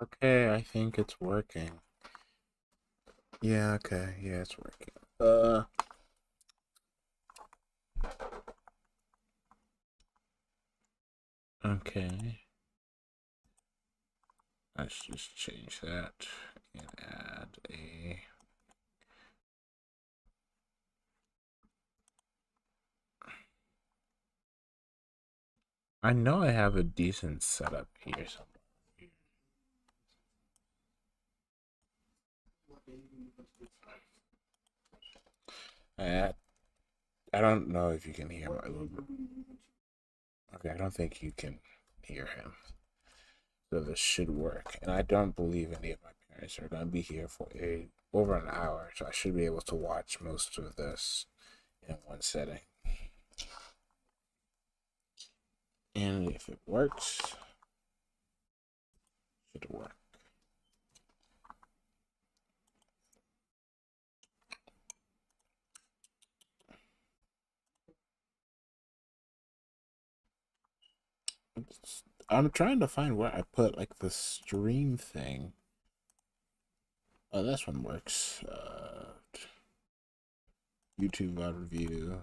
Okay, I think it's working. Yeah, okay, yeah, it's working. Okay. Let's just change that and add a. I know I have a decent setup here somewhere. I I don't know if you can hear my little. Okay, I don't think you can hear him. So this should work. And I don't believe any of my parents are going to be here for over an hour, so I should be able to watch most of this in one setting. And if it works, it should work. I'm trying to find where I put like the stream thing. Oh, this one works. YouTube VOD review.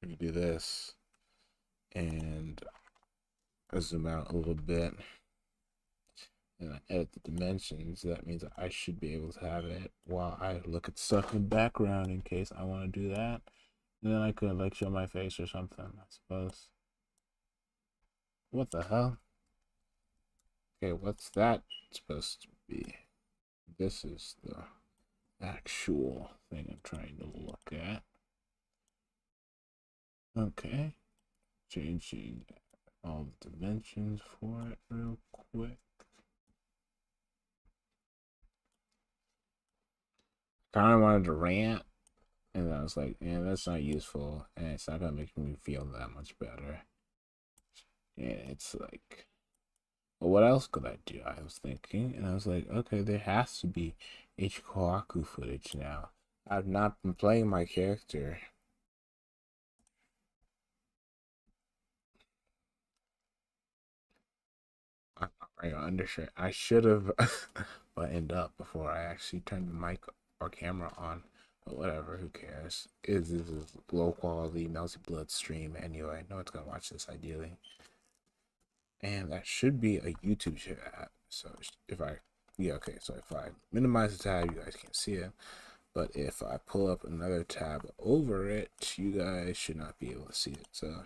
We can do this, and I zoom out a little bit, and I edit the dimensions. That means I should be able to have it while I look at stuff in the background in case I want to do that. And then I could like show my face or something, I suppose. What the hell? Okay, what's that supposed to be? This is the actual thing I'm trying to look at. Okay. Changing all the dimensions for it real quick. Kind of wanted to rant, and I was like, man, that's not useful, and it's not gonna make me feel that much better. And it's like, well, what else could I do? I was thinking, and I was like, okay, there has to be H-Koha footage now. I've not been playing my character. I'm not wearing an undershirt. I should have buttoned up before I actually turned the mic or camera on. But whatever, who cares? This is low quality Melty Blood stream anyway. No one's gonna watch this ideally. And that should be a YouTube chat. So if I, yeah, okay. So if I minimize the tab, you guys can't see it. But if I pull up another tab over it, you guys should not be able to see it. So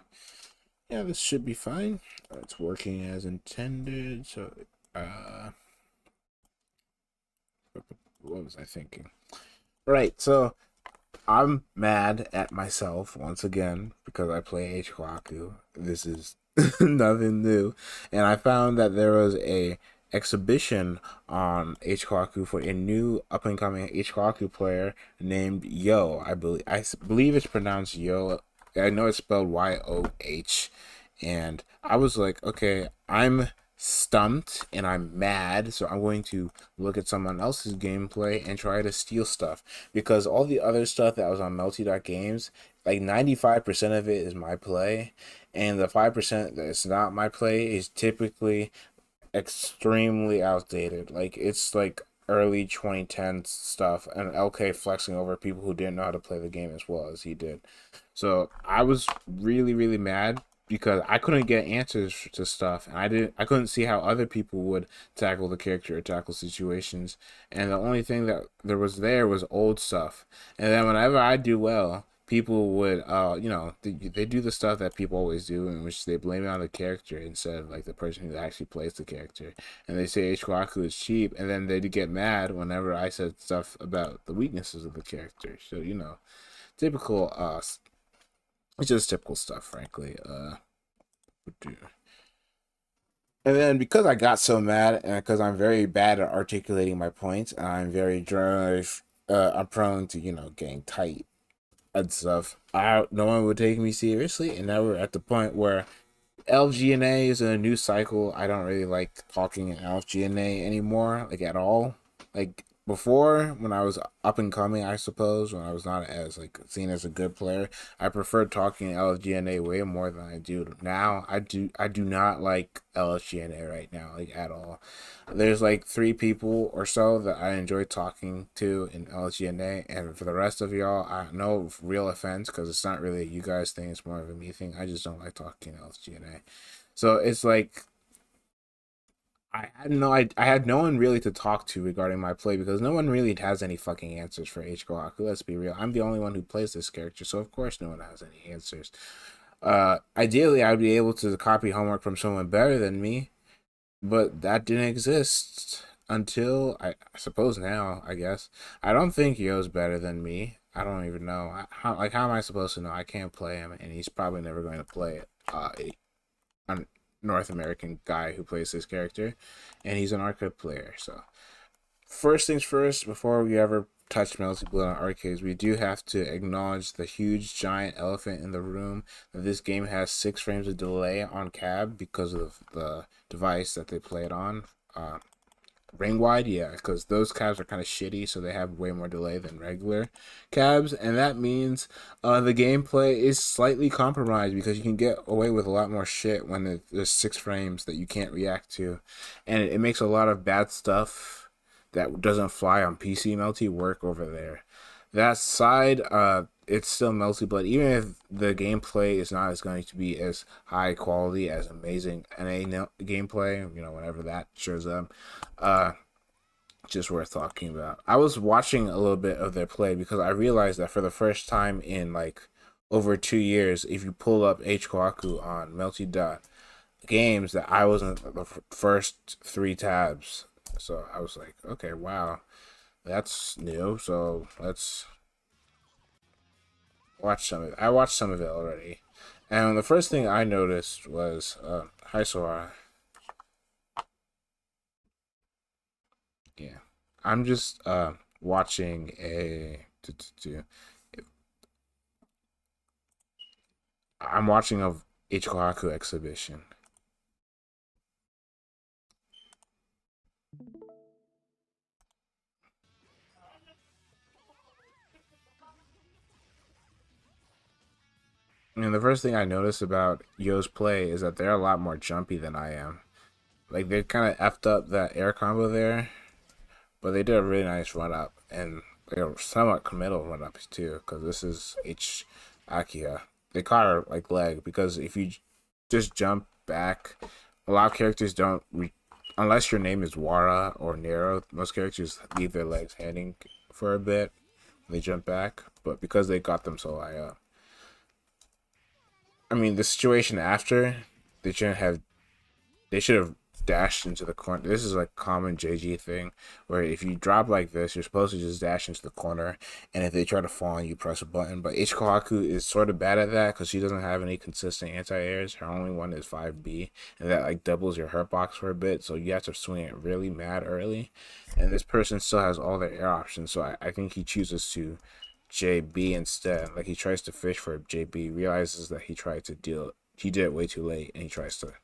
yeah, this should be fine. It's working as intended. So what was I thinking? Right. So I'm mad at myself once again because I play H-Koha. This is nothing new. And I found that there was a exhibition on H-Koha for a new up and coming H-Koha player named Yo. I believe it's pronounced Yo. I know it's spelled YOH. And I was like, okay, I'm stumped and I'm mad, so I'm going to look at someone else's gameplay and try to steal stuff because all the other stuff that was on Melty.games, like 95% of it is my play, and the 5% that's not my play is typically extremely outdated. Like it's like early 2010s stuff, and LK flexing over people who didn't know how to play the game as well as he did. So I was really really mad because I couldn't get answers to stuff, and I couldn't see how other people would tackle the character or tackle situations, and the only thing that there was old stuff. And then whenever I do well, people would they do the stuff that people always do, in which they blame it on the character instead of like the person who actually plays the character, and they say H-Koha is cheap, and then they get mad whenever I said stuff about the weaknesses of the character. So typical it's just typical stuff, frankly. And then because I got so mad, and because I'm very bad at articulating my points, and I'm very I'm prone to getting tight and stuff. No one would take me seriously, and now we're at the point where LGNA is in a new cycle. I don't really like talking in LGNA anymore, like at all. Like before, when I was up and coming, I suppose, when I was not as like seen as a good player, I preferred talking LGNA way more than I do now. I do not like LGNA right now, like at all. There's like three people or so that I enjoy talking to in LGNA, and for the rest of y'all, I no real offense because it's not really a you guys thing, it's more of a me thing. I just don't like talking LGNA. So it's like I had no one really to talk to regarding my play because no one really has any fucking answers for H-Koha. Let's be real. I'm the only one who plays this character, so of course no one has any answers. Ideally I'd be able to copy homework from someone better than me, but that didn't exist until I suppose now, I guess. I don't think Yo's better than me. I don't even know. How am I supposed to know? I can't play him, and he's probably never going to play it. A North American guy who plays this character, and he's an arcade player. So first things first, before we ever touch Melty Blood on arcades, we do have to acknowledge the huge giant elephant in the room that this game has 6 frames of delay on cab because of the device that they play it on. Ring wide, yeah, because those cabs are kind of shitty, so they have way more delay than regular cabs, and that means the gameplay is slightly compromised because you can get away with a lot more shit when there's 6 frames that you can't react to, and it makes a lot of bad stuff that doesn't fly on PC Melty work over there. That side, it's still Melty, but even if the gameplay is not as going to be as high quality as amazing NA gameplay, whenever that shows up, uh, just worth talking about. I was watching a little bit of their play because I realized that for the first time in like over 2 years, if you pull up H-Koha on Melty Dot games, that I was in the first 3 tabs. So I was like, okay, wow, that's new. So let's watch some of it. I watched some of it already. And the first thing I noticed was, hi Sora. Yeah. I'm just watching I'm watching a H-Koha exhibition. And the first thing I noticed about Yo's play is that they're a lot more jumpy than I am. Like they kind of effed up that air combo there, but they did a really nice run up, and they were somewhat committal run ups too, because this is H Akia. They caught her like leg because if you just jump back, a lot of characters don't unless your name is Wara or Nero. Most characters leave their legs hanging for a bit. They jump back, but because they got them so high up, I mean the situation after they shouldn't have they should have dashed into the corner. This is like a common JG thing where if you drop like this, you're supposed to just dash into the corner, and if they try to fall on you, press a button. But H-Koha is sort of bad at that because she doesn't have any consistent anti-airs. Her only one is 5B, and that like doubles your hurt box for a bit, so you have to swing it really mad early. And this person still has all their air options, so I think he chooses to JB instead. Like he tries to fish for JB, realizes that he did it way too late, and he tries to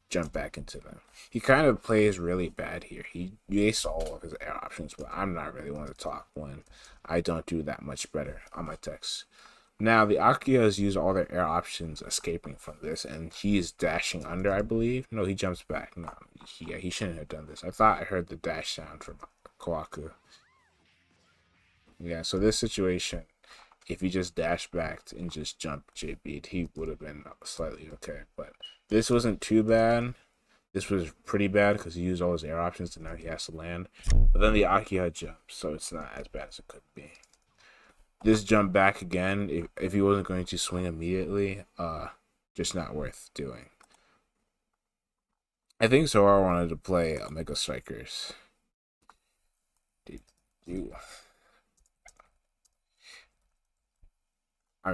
jump back into them. He kind of plays really bad here. He aced all of his air options, but I'm not really one to talk when I don't do that much better on my text. Now, the Akias use all their air options escaping from this, and he's dashing under, I believe. No, he jumps back. No, he shouldn't have done this. I thought I heard the dash sound from Kohaku. Yeah, so this situation, if he just dashed back and just jumped JB, he would have been slightly okay. But this wasn't too bad. This was pretty bad because he used all his air options and now he has to land. But then the Akiha jumps, so it's not as bad as it could be. This jump back again, if he wasn't going to swing immediately, just not worth doing. I think Sora wanted to play Mega Strikers. Dude, I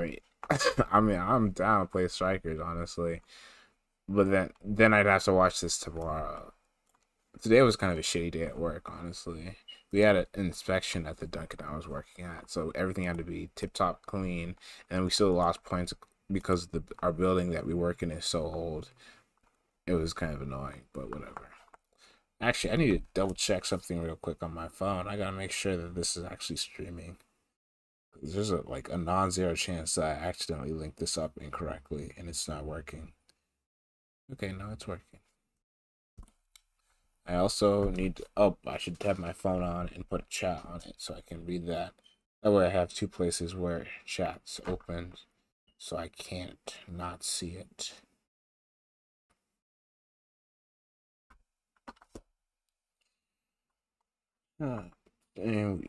mean, I'm down to play Strikers, honestly. But then I'd have to watch this tomorrow. Today was kind of a shitty day at work, honestly. We had an inspection at the Dunkin' I was working at, so everything had to be tip top clean, and we still lost points because our building that we work in is so old. It was kind of annoying, but whatever. Actually, I need to double check something real quick on my phone. I gotta make sure that this is actually streaming. There's a non-zero chance that I accidentally linked this up incorrectly and it's not working. Okay, now it's working. I also need to, oh, I should have my phone on and put a chat on it so I can read that. That way I have two places where chat's open so I can't not see it. And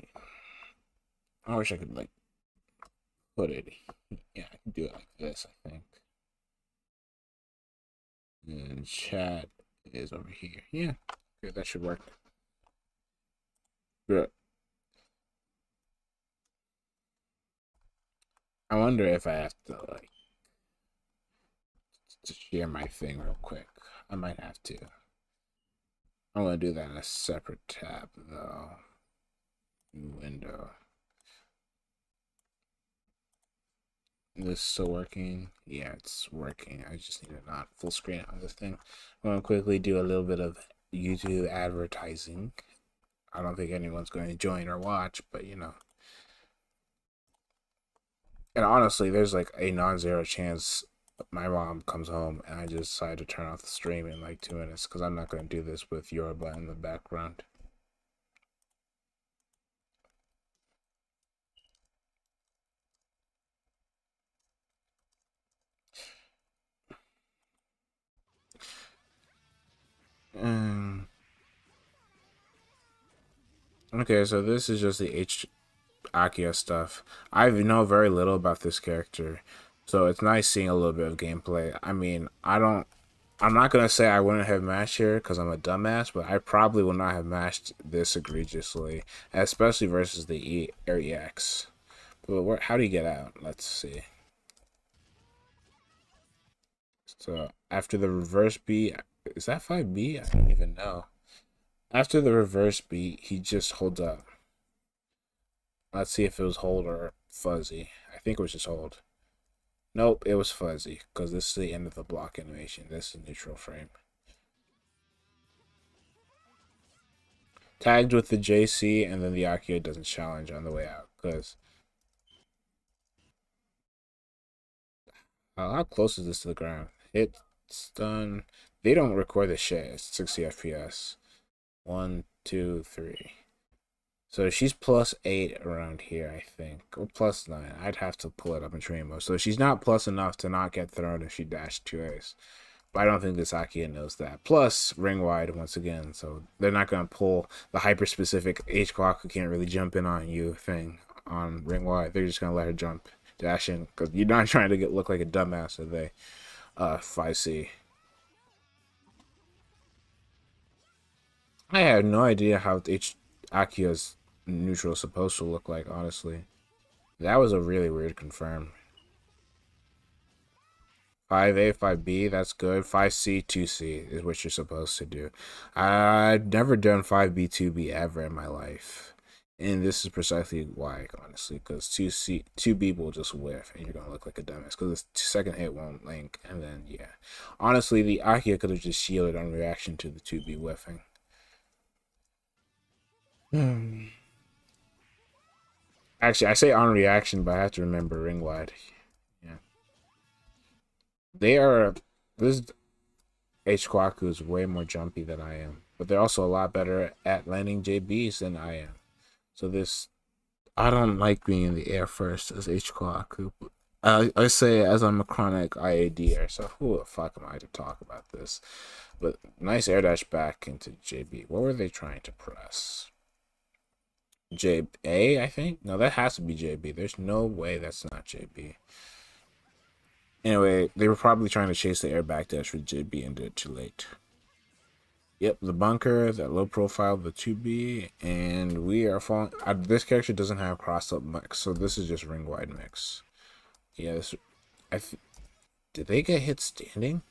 I wish I could like put it. Yeah, I can do it like this, I think. And chat is over here. Yeah, good, that should work. Good. I wonder if I have to like to share my thing real quick. I might have to. I'm gonna do that in a separate tab though. New window. Is this still working? Yeah, it's working. I just need to not full screen on this thing. I'm gonna quickly do a little bit of YouTube advertising. I don't think anyone's going to join or watch, but you know. And honestly, there's like a non-zero chance my mom comes home and I just decide to turn off the stream in like 2 minutes because I'm not going to do this with Yoruba in the background. Okay, so this is just the H Akia stuff. I know very little about this character, so it's nice seeing a little bit of gameplay. I mean, I'm not gonna say I wouldn't have matched here because I'm a dumbass, but I probably would not have matched this egregiously, especially versus the EX. But how do you get out? Let's see. So after the reverse B, is that 5B? I don't even know. After the reverse B, he just holds up. Let's see if it was hold or fuzzy. I think it was just hold. Nope, it was fuzzy because this is the end of the block animation. This is neutral frame. Tagged with the JC and then the Akio doesn't challenge on the way out because how close is this to the ground? Hit, stun. They don't record the shit. It's 60 FPS. 1, 2, 3. So she's +8 around here, I think, or +9. I'd have to pull it up in training mode. So she's not plus enough to not get thrown if she dashed 2A's. But I don't think this Akia knows that. Plus, ring wide once again, so they're not going to pull the hyper specific H-Koha who can't really jump in on you thing on ring wide. They're just going to let her jump, dash in, because you're not trying to look like a dumbass if they 5C. I have no idea how Akia's neutral is supposed to look like, honestly. That was a really weird confirm. 5A, 5B, that's good. 5C, 2C is what you're supposed to do. I've never done 5B, 2B ever in my life. And this is precisely why, honestly, because 2B will just whiff and you're going to look like a dumbass because the second hit won't link. And then, yeah. Honestly, the Akia could have just shielded on reaction to the 2B whiffing. Actually, I say on reaction, but I have to remember ring wide. Yeah. They are. This H-Koha is way more jumpy than I am, but they're also a lot better at landing JBs than I am. So this, I don't like being in the air first as H-Koha. I say as I'm a chronic IADer, so who the fuck am I to talk about this? But nice air dash back into JB. What were they trying to press? JA, I think? No, that has to be JB. There's no way that's not JB. Anyway, they were probably trying to chase the air back dash with JB and did it too late. Yep, the bunker, that low profile, the 2B, and we are falling. This character doesn't have cross up mix, so this is just ring wide mix. Yeah, this. Did they get hit standing?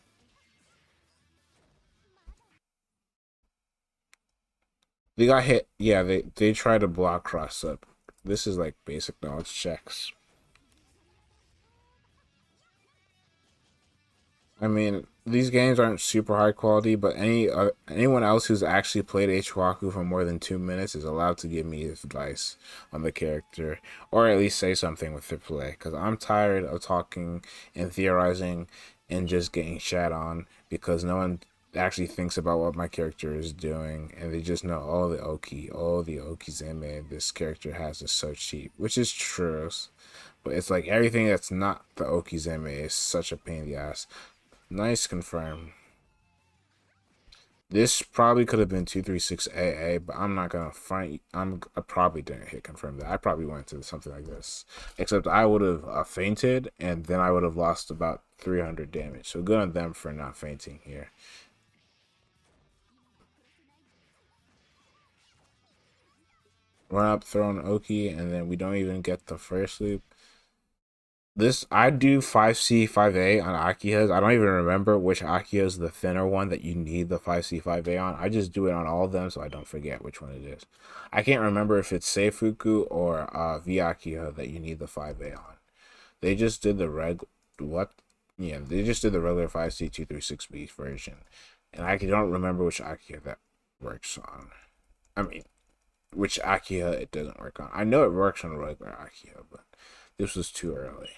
They got hit. Yeah, they tried to block cross up. This is like basic knowledge checks. I mean, these games aren't super high quality, but anyone else who's actually played H-Waku for more than 2 minutes is allowed to give me advice on the character, or at least say something with their play. Because I'm tired of talking and theorizing and just getting shat on because no one actually thinks about what my character is doing, and they just know all the Okizeme this character has is so cheap, which is true. But it's like everything that's not the Okizeme is such a pain in the ass. Nice confirm. This probably could have been 236AA, but I'm not gonna find. I probably didn't hit confirm that. I probably went to something like this, except I would have fainted, and then I would have lost about 300 damage. So good on them for not fainting here. Run up, throw an Oki, and then we don't even get the first loop. This I do 5C 5A on Akihas. I don't even remember which Akiha is the thinner one that you need the 5C 5A on. I just do it on all of them so I don't forget which one it is. I can't remember if it's Seifuku or V Akiha that you need the 5A on. They just did the reg what? Yeah, they just did the regular 5C 236B version. And I don't remember which Akiha that works on. I mean, which Akiha it doesn't work on. I know it works on a regular Akiha, but this was too early.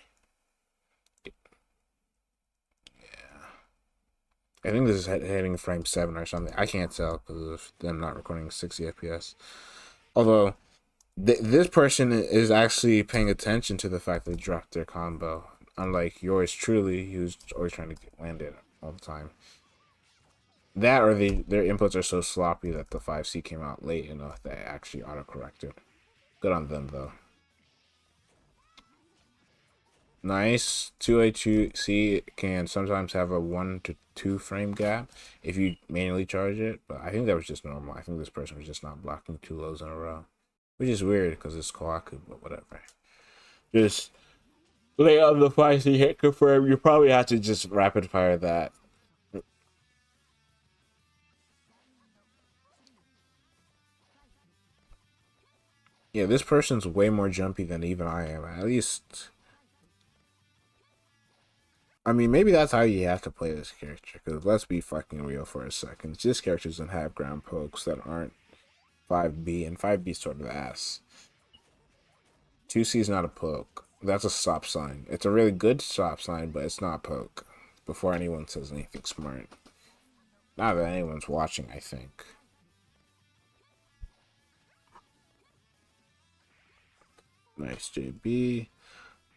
I think this is hitting frame 7 or something. I can't tell because of them not recording 60 FPS. Although, this person is actually paying attention to the fact they dropped their combo. Unlike yours truly, who's always trying to land it all the time. That or their inputs are so sloppy that the 5C came out late enough that it actually auto-corrected. Good on them, though. Nice. 2A2C can sometimes have a 1 to 2 frame gap if you manually charge it, but I think that was just normal. I think this person was just not blocking 2 lows in a row, which is weird because it's Kohaku, but whatever. Just lay on the 5C hit confirm. You probably have to just rapid fire that. Yeah, this person's way more jumpy than even I am. At least, I mean, maybe that's how you have to play this character. Because let's be fucking real for a second. This character doesn't have ground pokes that aren't 5B, and 5B sort of ass. 2C is not a poke. That's a stop sign. It's a really good stop sign, but it's not a poke. Before anyone says anything smart. Not that anyone's watching, I think. Nice JB.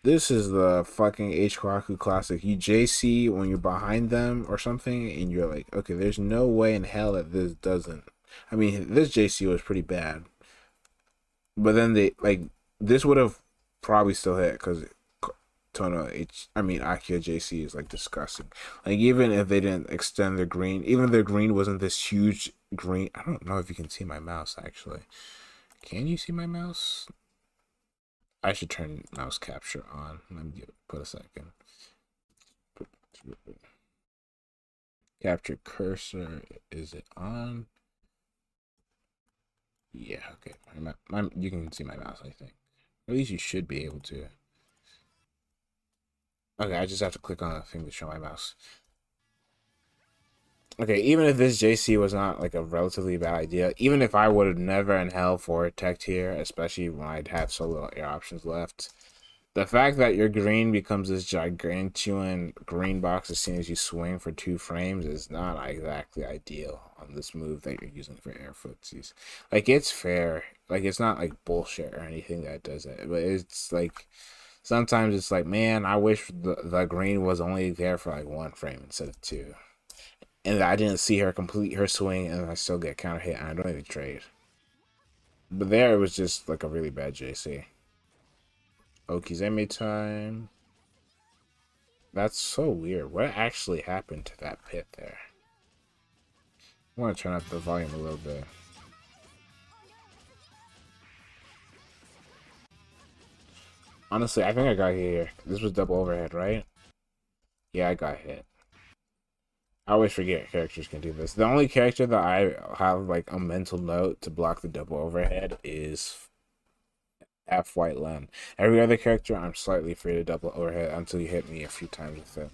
This is the fucking H-Koha classic. You JC when you're behind them or something, and you're like, okay, there's no way in hell that this doesn't. I mean, this JC was pretty bad. But then this would have probably still hit because Akira JC is like disgusting. Like even if they didn't extend their green, even if their green wasn't this huge green. I don't know if you can see my mouse actually. Can you see my mouse? I should turn mouse capture on. Let me put a second. Capture cursor. Is it on? Yeah, okay. You can see my mouse, I think. At least you should be able to. Okay, I just have to click on a thing to show my mouse. Okay, even if this JC was not like a relatively bad idea, even if I would have never in hell for tech here, especially when I'd have so little air options left, the fact that your green becomes this gigantuan green box as soon as you swing for 2 frames is not exactly ideal on this move that you're using for air footsies. Like, it's fair. Like, it's not like bullshit or anything that does it, but it's like sometimes it's like, man, I wish the green was only there for like 1 frame instead of 2. And I didn't see her complete her swing, and I still get counter hit, and I don't even trade. But there, it was just like a really bad JC. Okizeme time. That's so weird. What actually happened to that pit there? I want to turn up the volume a little bit. Honestly, I think I got hit here. This was double overhead, right? Yeah, I got hit. I always forget characters can do this. The only character that I have like a mental note to block the double overhead is F White Len. Every other character, I'm slightly free to double overhead until you hit me a few times with it.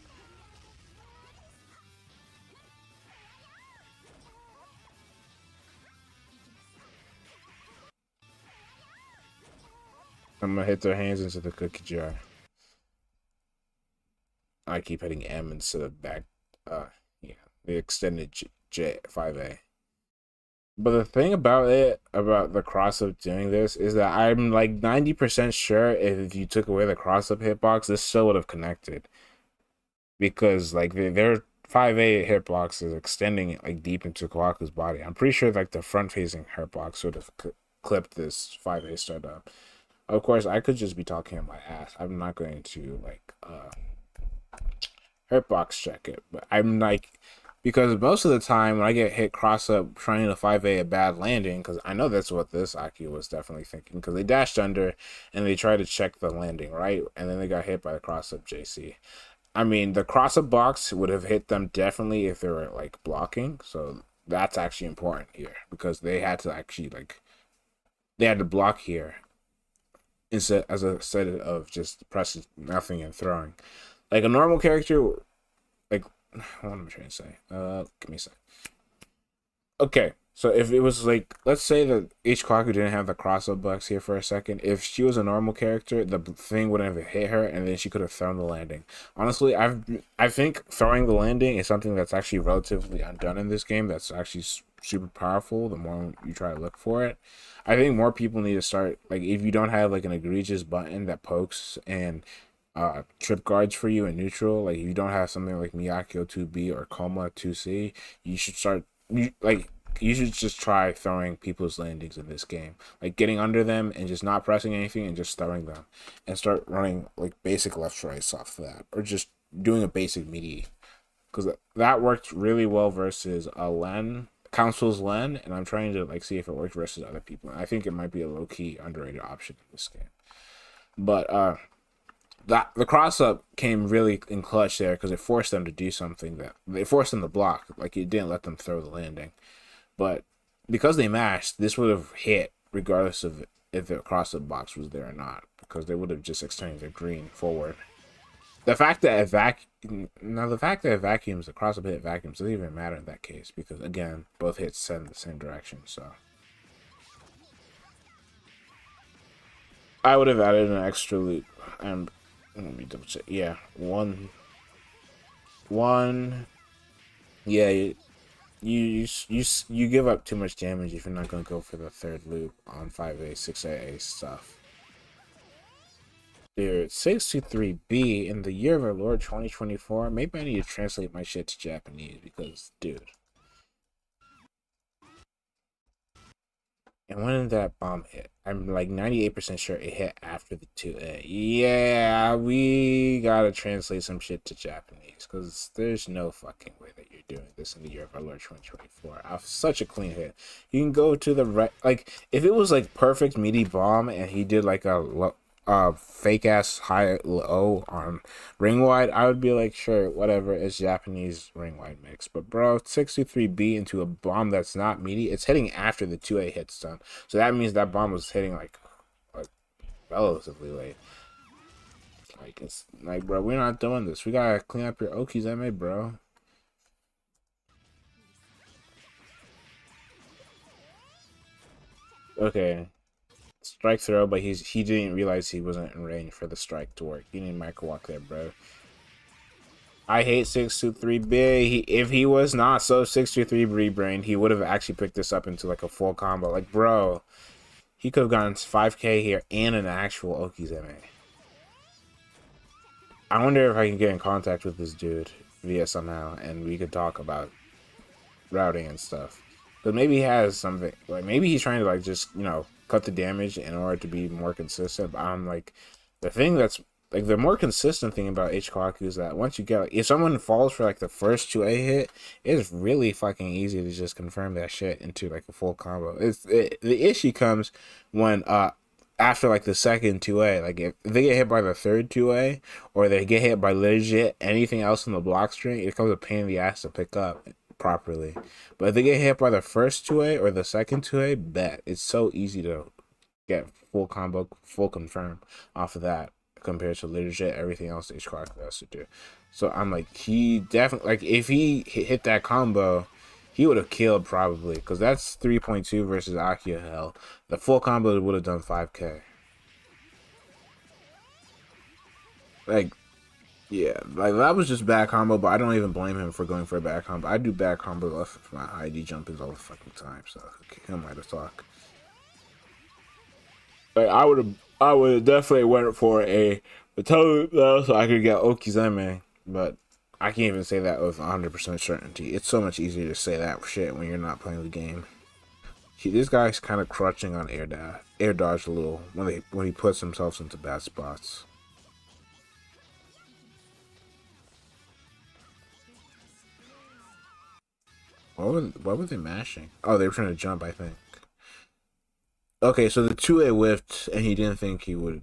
I'm gonna hit their hands into the cookie jar. I keep hitting M instead of back. Yeah, the extended J5A. But the thing about it, about the cross up doing this, is that I'm like 90% sure if you took away the cross up hitbox, this still would have connected. Because like their 5A hitbox is extending it like deep into Kawaku's body. I'm pretty sure like the front facing hitbox would have clipped this 5A startup. Of course, I could just be talking on my ass. I'm not going to like hitbox check it, but I'm like, because most of the time when I get hit cross up trying to 5A a bad landing, because I know that's what this Aki was definitely thinking, because they dashed under and they tried to check the landing, right? And then they got hit by the cross up JC. I mean, the cross up box would have hit them definitely if they were like blocking, so that's actually important here because they had to actually like they had to block here instead as a set of just pressing nothing and throwing. Like a normal character, like what am I trying to say? Give me a sec. Okay, so if it was like, let's say that H-Koha didn't have the cross-up box here for a second. If she was a normal character, the thing wouldn't have hit her, and then she could have thrown the landing. Honestly, I think throwing the landing is something that's actually relatively undone in this game. That's actually super powerful. The more you try to look for it, I think more people need to start. Like, if you don't have like an egregious button that pokes and trip guards for you in neutral, like if you don't have something like Miyakyo 2B or Koma 2C, you should start you should just try throwing people's landings in this game, like getting under them and just not pressing anything and just throwing them, and start running like basic left rights off of that, or just doing a basic meaty, because that worked really well versus a Len Council's Len, and I'm trying to like see if it worked versus other people. And I think it might be a low key underrated option in this game, but that the cross up came really in clutch there because it forced them to do something that they forced them to block, like it didn't let them throw the landing. But because they mashed, this would have hit regardless of if the cross up box was there or not, because they would have just extended their green forward. The fact that the fact that it vacuums, the cross up hit vacuums doesn't even matter in that case because again, both hits send in the same direction. So I would have added an extra loop and let me double check. Yeah, one. Yeah, you give up too much damage if you're not gonna go for the third loop on 5A 6A stuff. Dude, 623B in the year of our Lord 2024. Maybe I need to translate my shit to Japanese because, dude. And when did that bomb hit? I'm like 98% sure it hit after the 2A. Yeah, we gotta translate some shit to Japanese because there's no fucking way that you're doing this in the year of our Lord 2024. Off such a clean hit. You can go to the right. Like, if it was like perfect meaty bomb and he did like a fake ass high low on ring wide, I would be like, sure, whatever, it's Japanese ring wide mix. But bro, 63B into a bomb that's not meaty, it's hitting after the 2A hits done. So that means that bomb was hitting like relatively late. Like it's like, bro, we're not doing this. We gotta clean up your Oki's MA, bro. Okay. Strike throw, but he didn't realize he wasn't in range for the strike to work. He didn't micro walk there, bro. I hate 623B. If he was not so 623 brain, he would have actually picked this up into like a full combo. Like, bro, he could have gotten 5K here and an actual Oki's MA. I wonder if I can get in contact with this dude via somehow and we could talk about routing and stuff. But maybe he has something, like maybe he's trying to like just, cut the damage in order to be more consistent. But I'm like, the thing that's like the more consistent thing about H-Koha is that once you get like, if someone falls for like the first 2A hit, it's really fucking easy to just confirm that shit into like a full combo. The issue comes when after like the second 2A, like if they get hit by the third 2A or they get hit by legit anything else in the block string, it becomes a pain in the ass to pick up properly. But if they get hit by the first 2A or the second 2A, bet it's so easy to get full combo, full confirm off of that compared to legit everything else H-Koha has to do. So I'm like, he definitely, like if he hit that combo, he would have killed probably because that's 3.2 versus Akia Hell. The full combo would have done 5K. Like, yeah, like that was just bad combo, but I don't even blame him for going for a bad combo. I do bad combo off my ID jumpers all the fucking time, so who am I to talk? Like I would have definitely went for a Toad though, so I could get Okizeme, but I can't even say that with 100% certainty. It's so much easier to say that shit when you're not playing the game. This guy's kind of crutching on air dodge a little when he puts himself into bad spots. What were they mashing? Oh, they were trying to jump, I think. Okay, so the 2A whiffed, and he didn't think he would.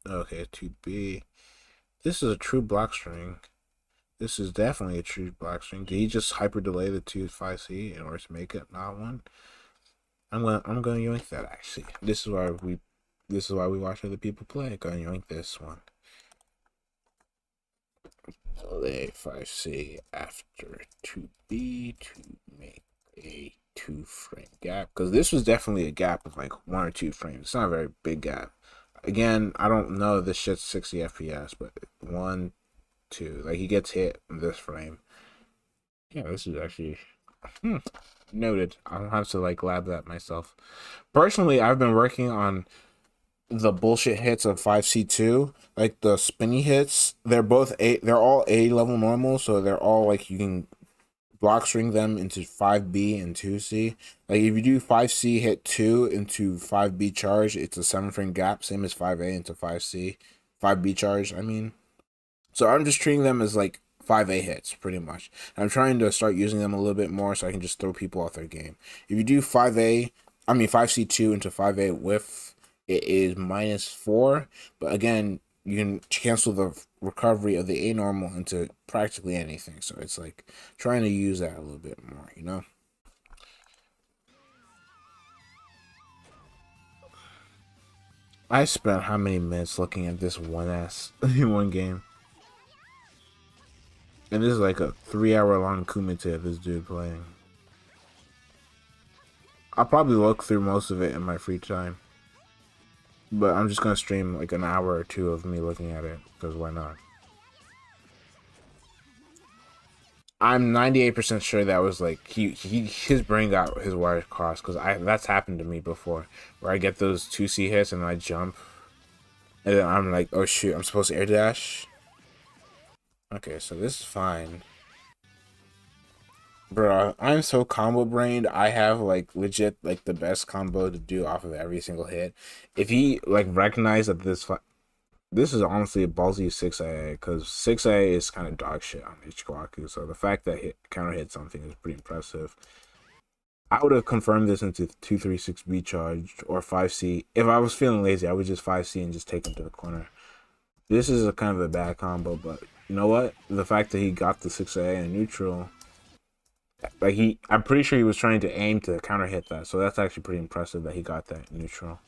Okay, 2B. This is a true block string. This is definitely a true block string. Did he just hyper delay the 2-5C in order to make it not one? I'm gonna yoink that actually. This is why we watch other people play. Gonna yoink this one. Delay 5C after 2B to make a 2-frame gap, because this was definitely a gap of like 1 or 2 frames. It's not a very big gap. Again, I don't know if this shit's 60 FPS, but 1, 2, like he gets hit in this frame. Yeah, this is actually noted. I'll have to like lab that myself. Personally, I've been working on the bullshit hits of 5C2, like the spinny hits. They're all A level normal, so they're all like you can block string them into 5B and 2C. Like if you do 5C hit 2 into 5B charge, it's a 7-frame gap, same as 5A into 5C. 5B charge, I mean. So I'm just treating them as like 5A hits, pretty much. And I'm trying to start using them a little bit more so I can just throw people off their game. If you do 5C2 into 5A whiff, it is -4. But again, you can cancel the recovery of the A normal into practically anything. So it's like trying to use that a little bit more, you know? I spent how many minutes looking at this one game? And this is like a 3-hour long kumite of this dude playing. I'll probably look through most of it in my free time. But I'm just gonna stream like an hour or 2 of me looking at it, because why not? I'm 98% sure that was like his brain got his wires crossed, because that's happened to me before, where I get those 2C hits and I jump, and then I'm like, oh shoot, I'm supposed to air dash. Okay, so this is fine. Bro, I'm so combo brained. I have like legit like the best combo to do off of every single hit. If he like recognized that this is honestly a ballsy 6A, because 6A is kind of dog shit on H-Koha, so the fact that he counter hit something is pretty impressive. I would have confirmed this into 2-3-6B charged or 5C. If I was feeling lazy, I would just 5C and just take him to the corner. This is a kind of a bad combo, but you know what? The fact that he got the 6A in neutral, like I'm pretty sure he was trying to aim to counter hit that, so that's actually pretty impressive that he got that neutral.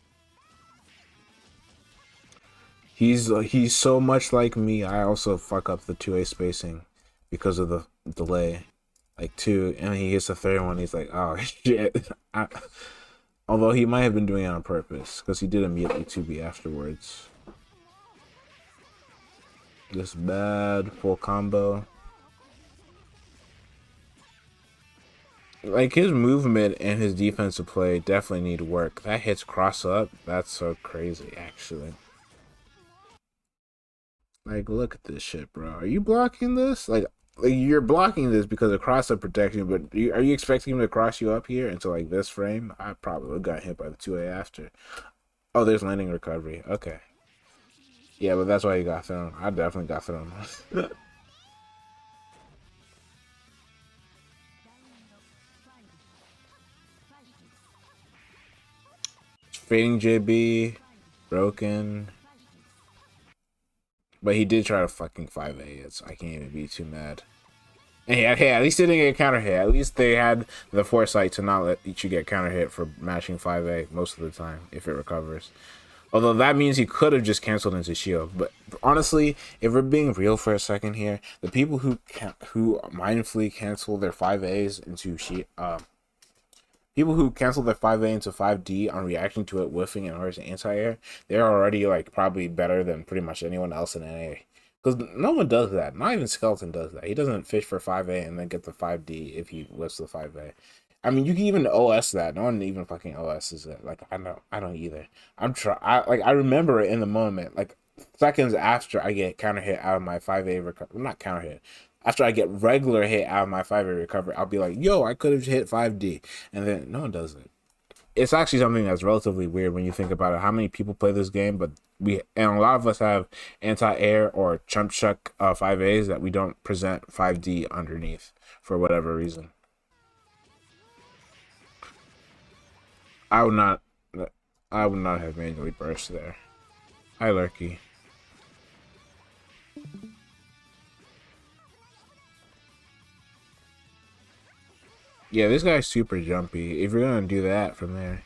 He's so much like me. I also fuck up the 2A spacing because of the delay, like 2, and he hits the third one. He's like, oh shit. Although he might have been doing it on purpose, because he did immediately 2B afterwards. This bad full combo. Like his movement and his defensive play definitely need work. That hits cross up. That's so crazy, actually. Like, look at this shit, bro. Are you blocking this? Like you're blocking this because of cross up protection, but are you expecting him to cross you up here into like this frame? I probably would have got hit by the 2A after. Oh, there's landing recovery. Okay. Yeah, but that's why you got thrown. I definitely got thrown. Fading JB, broken. But he did try to fucking 5A it, so I can't even be too mad. And hey, at least they didn't get counter hit. At least they had the foresight to not let you get counter hit for mashing 5A most of the time if it recovers. Although that means he could have just canceled into shield. But honestly, if we're being real for a second here, the people who mindfully cancel their 5As into shield, people who cancel their 5A into 5D on reacting to it whiffing and ours anti-air, they're already like probably better than pretty much anyone else in NA. Because no one does that. Not even Skeleton does that. He doesn't fish for 5A and then get the 5D if he whiffs the 5A. I mean, you can even OS that. No one even fucking OSs it. Like I don't either. I remember it in the moment. Like seconds after I get counter hit out of my 5A recovery. Not counter hit. After I get regular hit out of my 5A recovery, I'll be like, yo, I could have hit 5D. And then no one does it. It's actually something that's relatively weird when you think about it. How many people play this game, but a lot of us have anti-air or chump chuck 5As that we don't present 5D underneath for whatever reason. I would not I would not have manually burst there. Hi Lurky. Yeah, this guy's super jumpy. If you're gonna do that from there.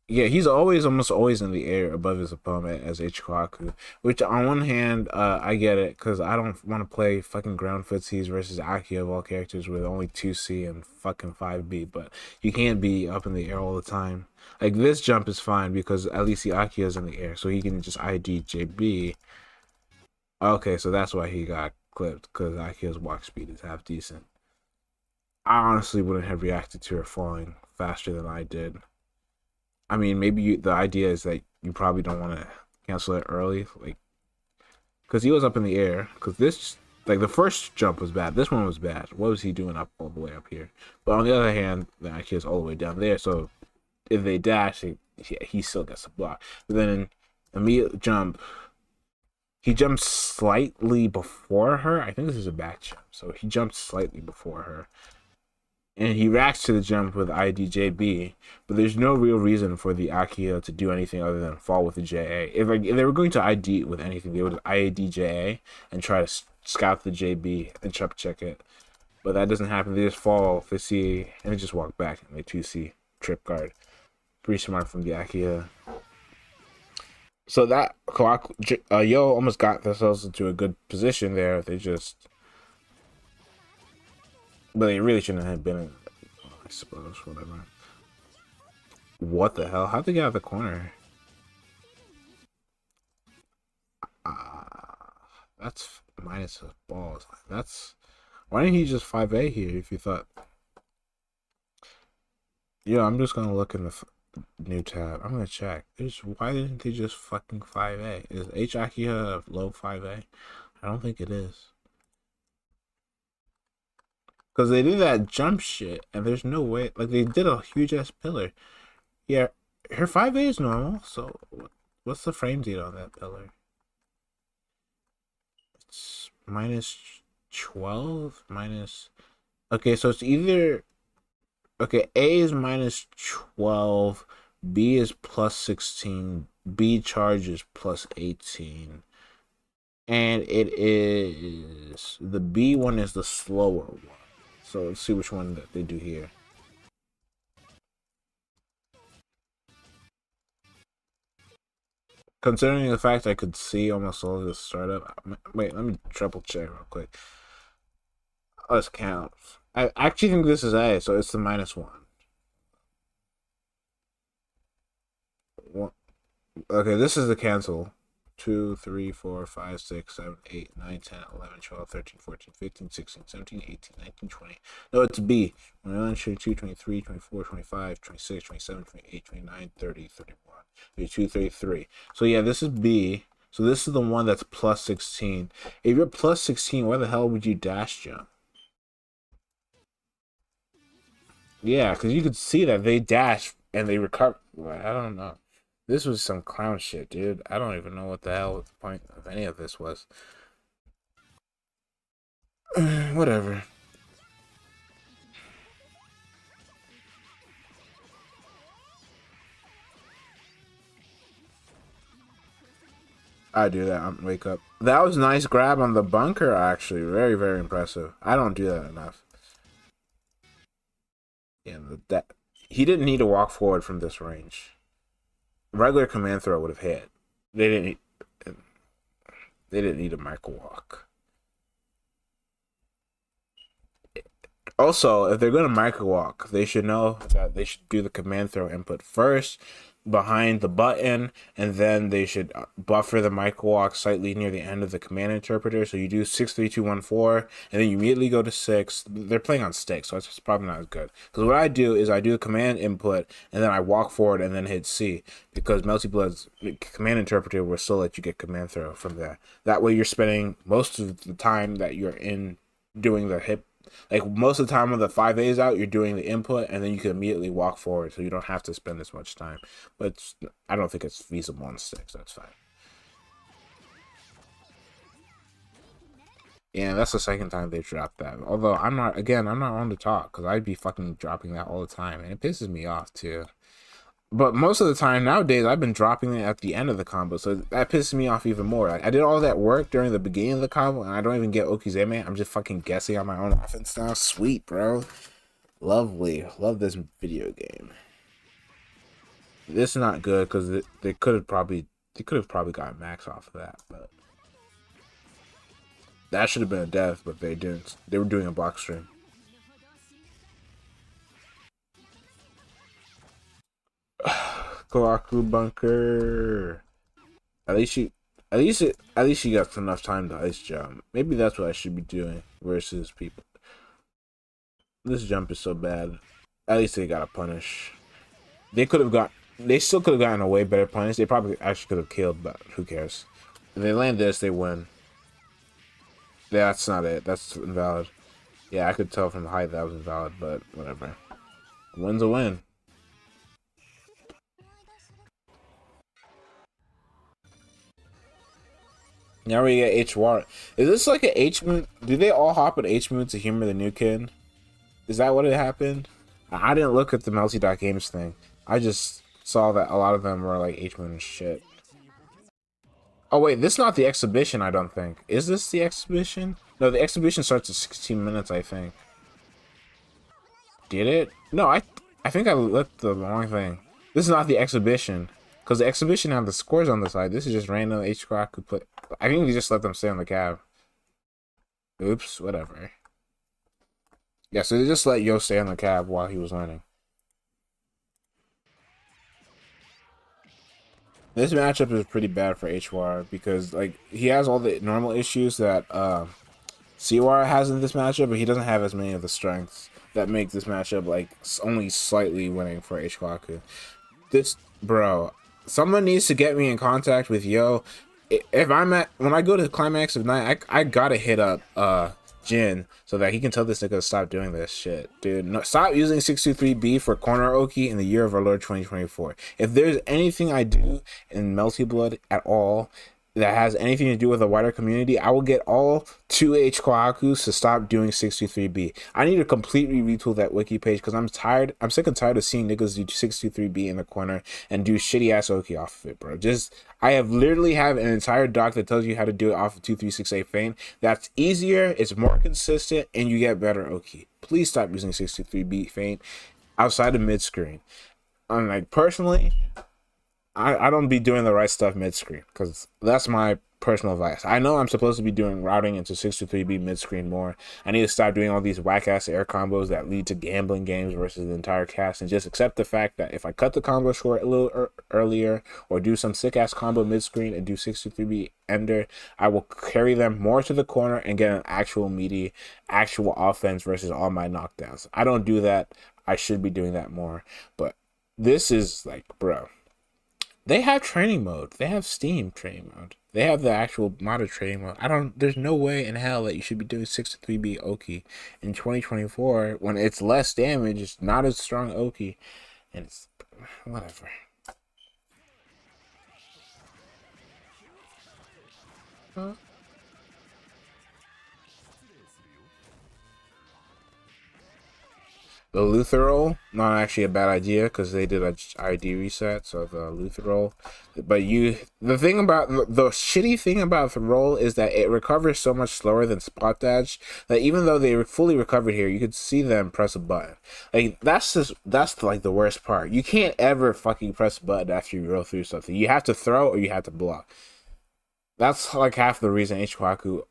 Yeah, he's almost always in the air above his opponent as H-Koha, which on one hand, I get it, because I don't want to play fucking ground footsies versus Aki of all characters with only 2C and fucking 5B, but you can't be up in the air all the time. Like, this jump is fine, because at least the Aki is in the air, so he can just ID JB. Okay, so that's why he got clipped, because Aki's walk speed is half decent. I honestly wouldn't have reacted to her falling faster than I did. I mean, maybe the idea is that you probably don't want to cancel it early, like, because he was up in the air. Because this, like, the first jump was bad. This one was bad. What was he doing up all the way up here? But on the other hand, the IQ is all the way down there. So if they dash, he still gets the block. But then in immediate jump, he jumped slightly before her. I think this is a back jump. So he jumped slightly before her. And he reacts to the jump with IDJB, but there's no real reason for the Akia to do anything other than fall with the JA. If they were going to ID with anything, they would IDJA and try to scout the JB and check it. But that doesn't happen. They just fall, they see, and they just walk back and they 2C trip guard. Pretty smart from the Akia. So that Yo almost got themselves into a good position there. But they really shouldn't have been in, I suppose, whatever. What the hell? How'd they get out of the corner? That's minus his balls. Why didn't he just 5A here if you thought... Yeah, I'm just gonna look in the new tab. I'm gonna check. Why didn't they just fucking 5A? Is H-Koha low 5A? I don't think it is. Because they did that jump shit, and there's no way... Like, they did a huge-ass pillar. Yeah, her 5A is normal, so... What's the frame date on that pillar? It's minus 12? Minus... Okay, so it's either... Okay, A is minus 12, B is plus 16, B charge is plus 18. And it is... The B one is the slower one. So let's see which one that they do here. Considering the fact I could see almost all of this startup. Wait, let me triple check real quick. Let's count. I actually think this is A, so it's the minus one. Okay, this is the cancel. 2, 3, 4, 5, 6, 7, 8, 9, 10, 11, 12, 13, 14, 15, 16, 17, 18, 19, 20. No, it's B. 21, 22, 23, 24, 25, 26, 27, 28, 29, 30, 31, 32, 33. So yeah, this is B. So this is the one that's plus 16. If you're plus 16, why the hell would you dash jump? Yeah, because you could see that they dash and they recover. I don't know. This was some clown shit, dude. I don't even know what the hell the point of any of this was. Whatever. I do that. I'm wake up. That was a nice grab on the bunker, actually. Very, very impressive. I don't do that enough. Yeah, that he didn't need to walk forward from this range. Regular command throw would have hit. They didn't need, they didn't need a micro walk. Also, if they're going to micro walk, they should know that they should do the command throw input first behind the button, and then they should buffer the micro walk slightly near the end of the command interpreter. So you do 6 3 2 1 4, and then you immediately go to 6. They're playing on sticks, so it's probably not as good. Because what I do is I do the command input, and then I walk forward and then hit C, because Melty Blood's command interpreter will still let you get command throw from there. That way you're spending most of the time that you're in doing the hip. Like most of the time when the 5A is out, you're doing the input, and then you can immediately walk forward, so you don't have to spend as much time. But I don't think it's feasible on sticks. That's fine. Yeah, that's the second time they dropped that. Although I'm not on to talk because I'd be fucking dropping that all the time, and it pisses me off too. But most of the time nowadays, I've been dropping it at the end of the combo, so that pisses me off even more. Like, I did all that work during the beginning of the combo, and I don't even get Okizeme. I'm just fucking guessing on my own offense now. Sweet, bro. Lovely. Love this video game. This is not good because they could have probably got max off of that, but that should have been a death, but they didn't. They were doing a block stream. Kohaku bunker. At least you, at least you got enough time to ice jump. Maybe that's what I should be doing versus people. This jump is so bad. At least they got a punish. They could have got. They still could have gotten a way better punish. They probably actually could have killed, but who cares? If they land this, they win. Yeah, that's not it. That's invalid. Yeah, I could tell from the height that was invalid, but whatever. A win's a win. Now we get H War. Is this like an H moon? Do they all hop at H moon to humor the new kid? Is that what it happened? I didn't look at the Melty.games thing. I just saw that a lot of them were like H moon and shit. Oh wait, this is not the exhibition, I don't think. Is this the exhibition? No, the exhibition starts at 16 minutes, I think. Did it? No, I think I looked the wrong thing. This is not the exhibition. Because the exhibition had the scores on the side. This is just random H-Koha could put. I think we just let them stay on the cab. Oops, whatever. Yeah, so they just let Yo stay on the cab while he was learning. This matchup is pretty bad for HWAR because like he has all the normal issues that CWAR has in this matchup, but he doesn't have as many of the strengths that make this matchup like only slightly winning for H-Koha. This bro, someone needs to get me in contact with Yo. If I'm at when I go to the climax of night, I gotta hit up Jin so that he can tell this nigga to stop doing this shit, dude. No, stop using 623B for corner Oki in the year of our Lord 2024. If there's anything I do in Melty Blood at all that has anything to do with a wider community, I will get all 2H Kohakus to stop doing 623B. I need to completely retool that wiki page because I'm tired. I'm sick and tired of seeing niggas do 623B in the corner and do shitty ass Oki off of it, bro. I have literally have an entire doc that tells you how to do it off of 2368 feint. That's easier, it's more consistent, and you get better Oki. Please stop using 623B feint outside of mid screen. I'm like personally, I don't be doing the right stuff mid-screen because that's my personal advice. I know I'm supposed to be doing routing into 623B mid-screen more. I need to stop doing all these whack-ass air combos that lead to gambling games versus the entire cast and just accept the fact that if I cut the combo short a little earlier or do some sick-ass combo mid-screen and do 623B ender, I will carry them more to the corner and get an actual meaty, actual offense versus all my knockdowns. I don't do that. I should be doing that more. But this is like, bro. They have training mode. They have Steam training mode. They have the actual modded training mode. There's no way in hell that you should be doing 6-3B Oki in 2024 when it's less damage, it's not as strong Oki, and it's whatever. Huh? The Lutherol, not actually a bad idea because they did a ID reset, so the Lutherol. But the thing about the shitty thing about the roll is that it recovers so much slower than spot dash that even though they fully recovered here, you could see them press a button. Like that's like the worst part. You can't ever fucking press a button after you roll through something. You have to throw or you have to block. That's like half the reason H-Koha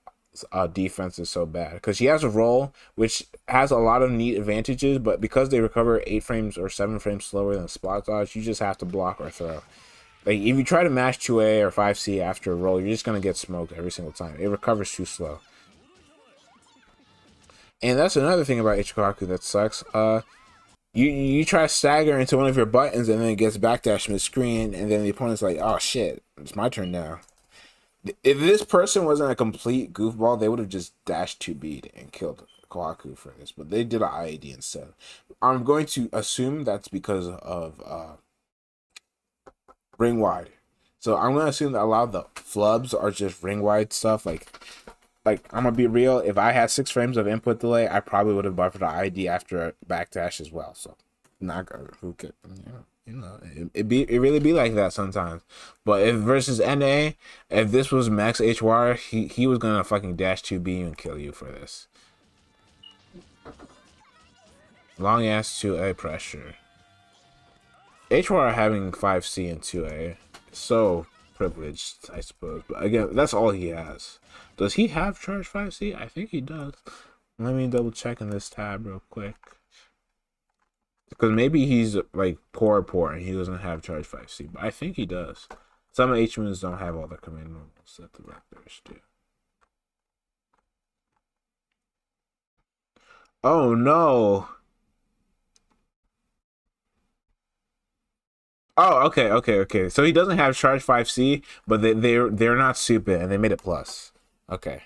defense is so bad because she has a roll which has a lot of neat advantages, but because they recover 8 frames or 7 frames slower than spot dodge, you just have to block or throw. Like if you try to mash 2A or 5C after a roll, you're just gonna get smoked every single time. It recovers too slow. And that's another thing about H-Koha that sucks. You try to stagger into one of your buttons and then it gets backdash mid screen, and then the opponent's like, oh shit, it's my turn now. If this person wasn't a complete goofball, they would have just dashed 2B and killed Kohaku for this, but they did an IAD instead. I'm going to assume that's because of ring wide. So I'm gonna assume that a lot of the flubs are just ring wide stuff. Like I'm gonna be real. If I had 6 frames of input delay, I probably would have buffered the ID after a backdash as well. So not gonna who could it really be like that sometimes. But if versus NA, if this was Max HY, he was gonna fucking dash 2B and kill you for this. Long ass 2A pressure. HY having 5C and 2A. So privileged, I suppose. But again, that's all he has. Does he have charge 5C? I think he does. Let me double check in this tab real quick. Because maybe he's like poor and he doesn't have charge 5C. But I think he does. Some H-Moons don't have all the command normals that the regulars do. Oh no. Oh, okay. So he doesn't have charge 5C, but they're not stupid and they made it plus. Okay.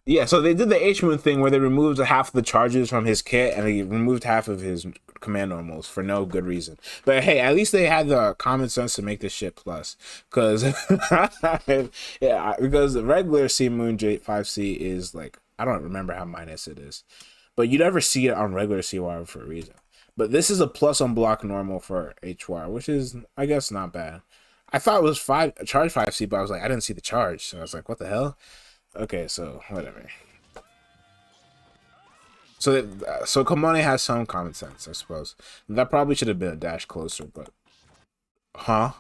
Yeah, so they did the H-Moon thing where they removed half of the charges from his kit and they removed half of his command normals for no good reason. But hey, at least they had the common sense to make this shit plus. Because yeah, because the regular C Moon J5C is like, I don't remember how minus it is. But you never see it on regular CY for a reason. But this is a plus on block normal for HY, which is, I guess, not bad. I thought it was charge 5C, but I was like, I didn't see the charge. So I was like, what the hell? Okay, so whatever. So Kamane has some common sense, I suppose. That probably should have been a dash closer, but huh?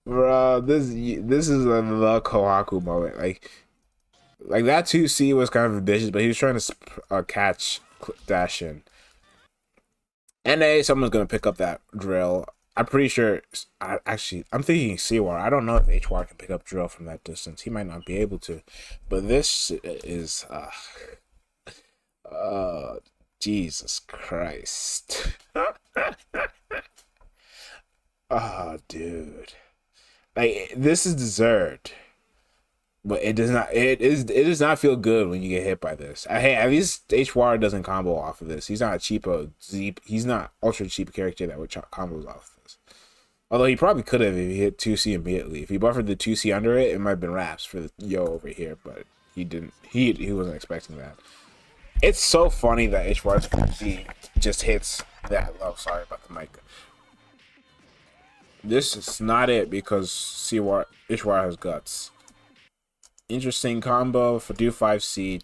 Bro, this is the Kohaku moment. Like that 2C was kind of ambitious, but he was trying to catch dash in. NA, someone's gonna pick up that drill. I'm pretty sure. I'm thinking CWAR. I don't know if HWAR can pick up drill from that distance. He might not be able to, but this is. Jesus Christ. Oh, dude. Like this is deserved. But it does not. It does not feel good when you get hit by this. Hey, at least HWAR doesn't combo off of this. He's not a cheapo. He's not ultra cheap character that would combos off of this. Although he probably could have if he hit 2C immediately. If he buffered the 2C under it, it might have been wraps for the yo over here. But he didn't. He wasn't expecting that. It's so funny that HWAR's 2C just hits that low. Sorry about the mic. This is not it because HWAR has guts. Interesting combo for do 5C.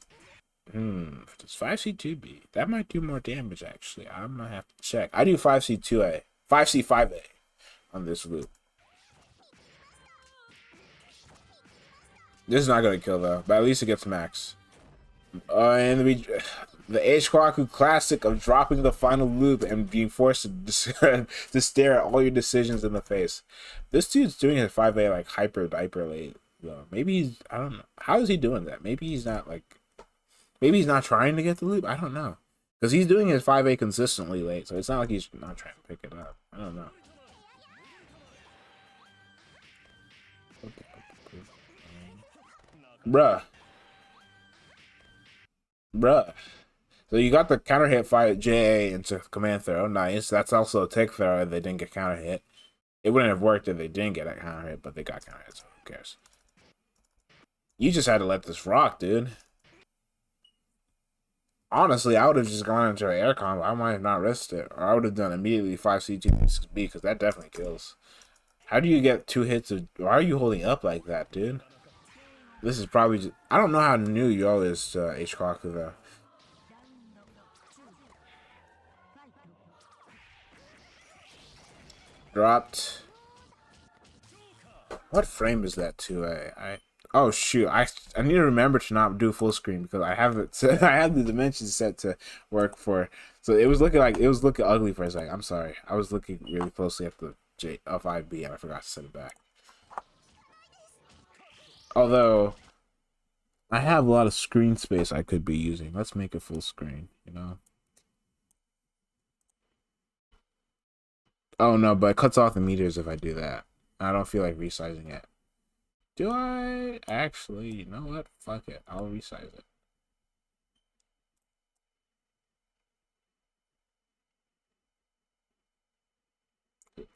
Does 5C 2B? That might do more damage actually. I'm gonna have to check. I do 5C 2A. 5C 5A on this loop. This is not gonna kill though, but at least it gets max. And the H-Koha classic of dropping the final loop and being forced to stare at all your decisions in the face. This dude's doing his 5A like hyper late. Maybe he's, I don't know. How is he doing that? Maybe he's not not trying to get the loop. I don't know. Because he's doing his 5A consistently late, so it's not like he's not trying to pick it up. I don't know. Bruh. So you got the counter hit fight JA into command throw. Nice. That's also a tick throw if they didn't get counter hit. It wouldn't have worked if they didn't get that counter hit, but they got counter hit, so who cares? You just had to let this rock, dude. Honestly, I would have just gone into an air combo. I might have not risked it. Or I would have done immediately 5C, 2B, because that definitely kills. How do you get 2 hits of... Why are you holding up like that, dude? This is probably just... I don't know how new Yo is to H-Koha, though. Dropped. What frame is that too? Oh shoot! I need to remember to not do full screen because I have it. I have the dimensions set to work for. So it was looking ugly for a second. I'm sorry. I was looking really closely at the F5B and I forgot to set it back. Although I have a lot of screen space I could be using. Let's make it full screen. You know. Oh no, but it cuts off the meters if I do that. I don't feel like resizing it. Do I? Actually, you know what? Fuck it. I'll resize it.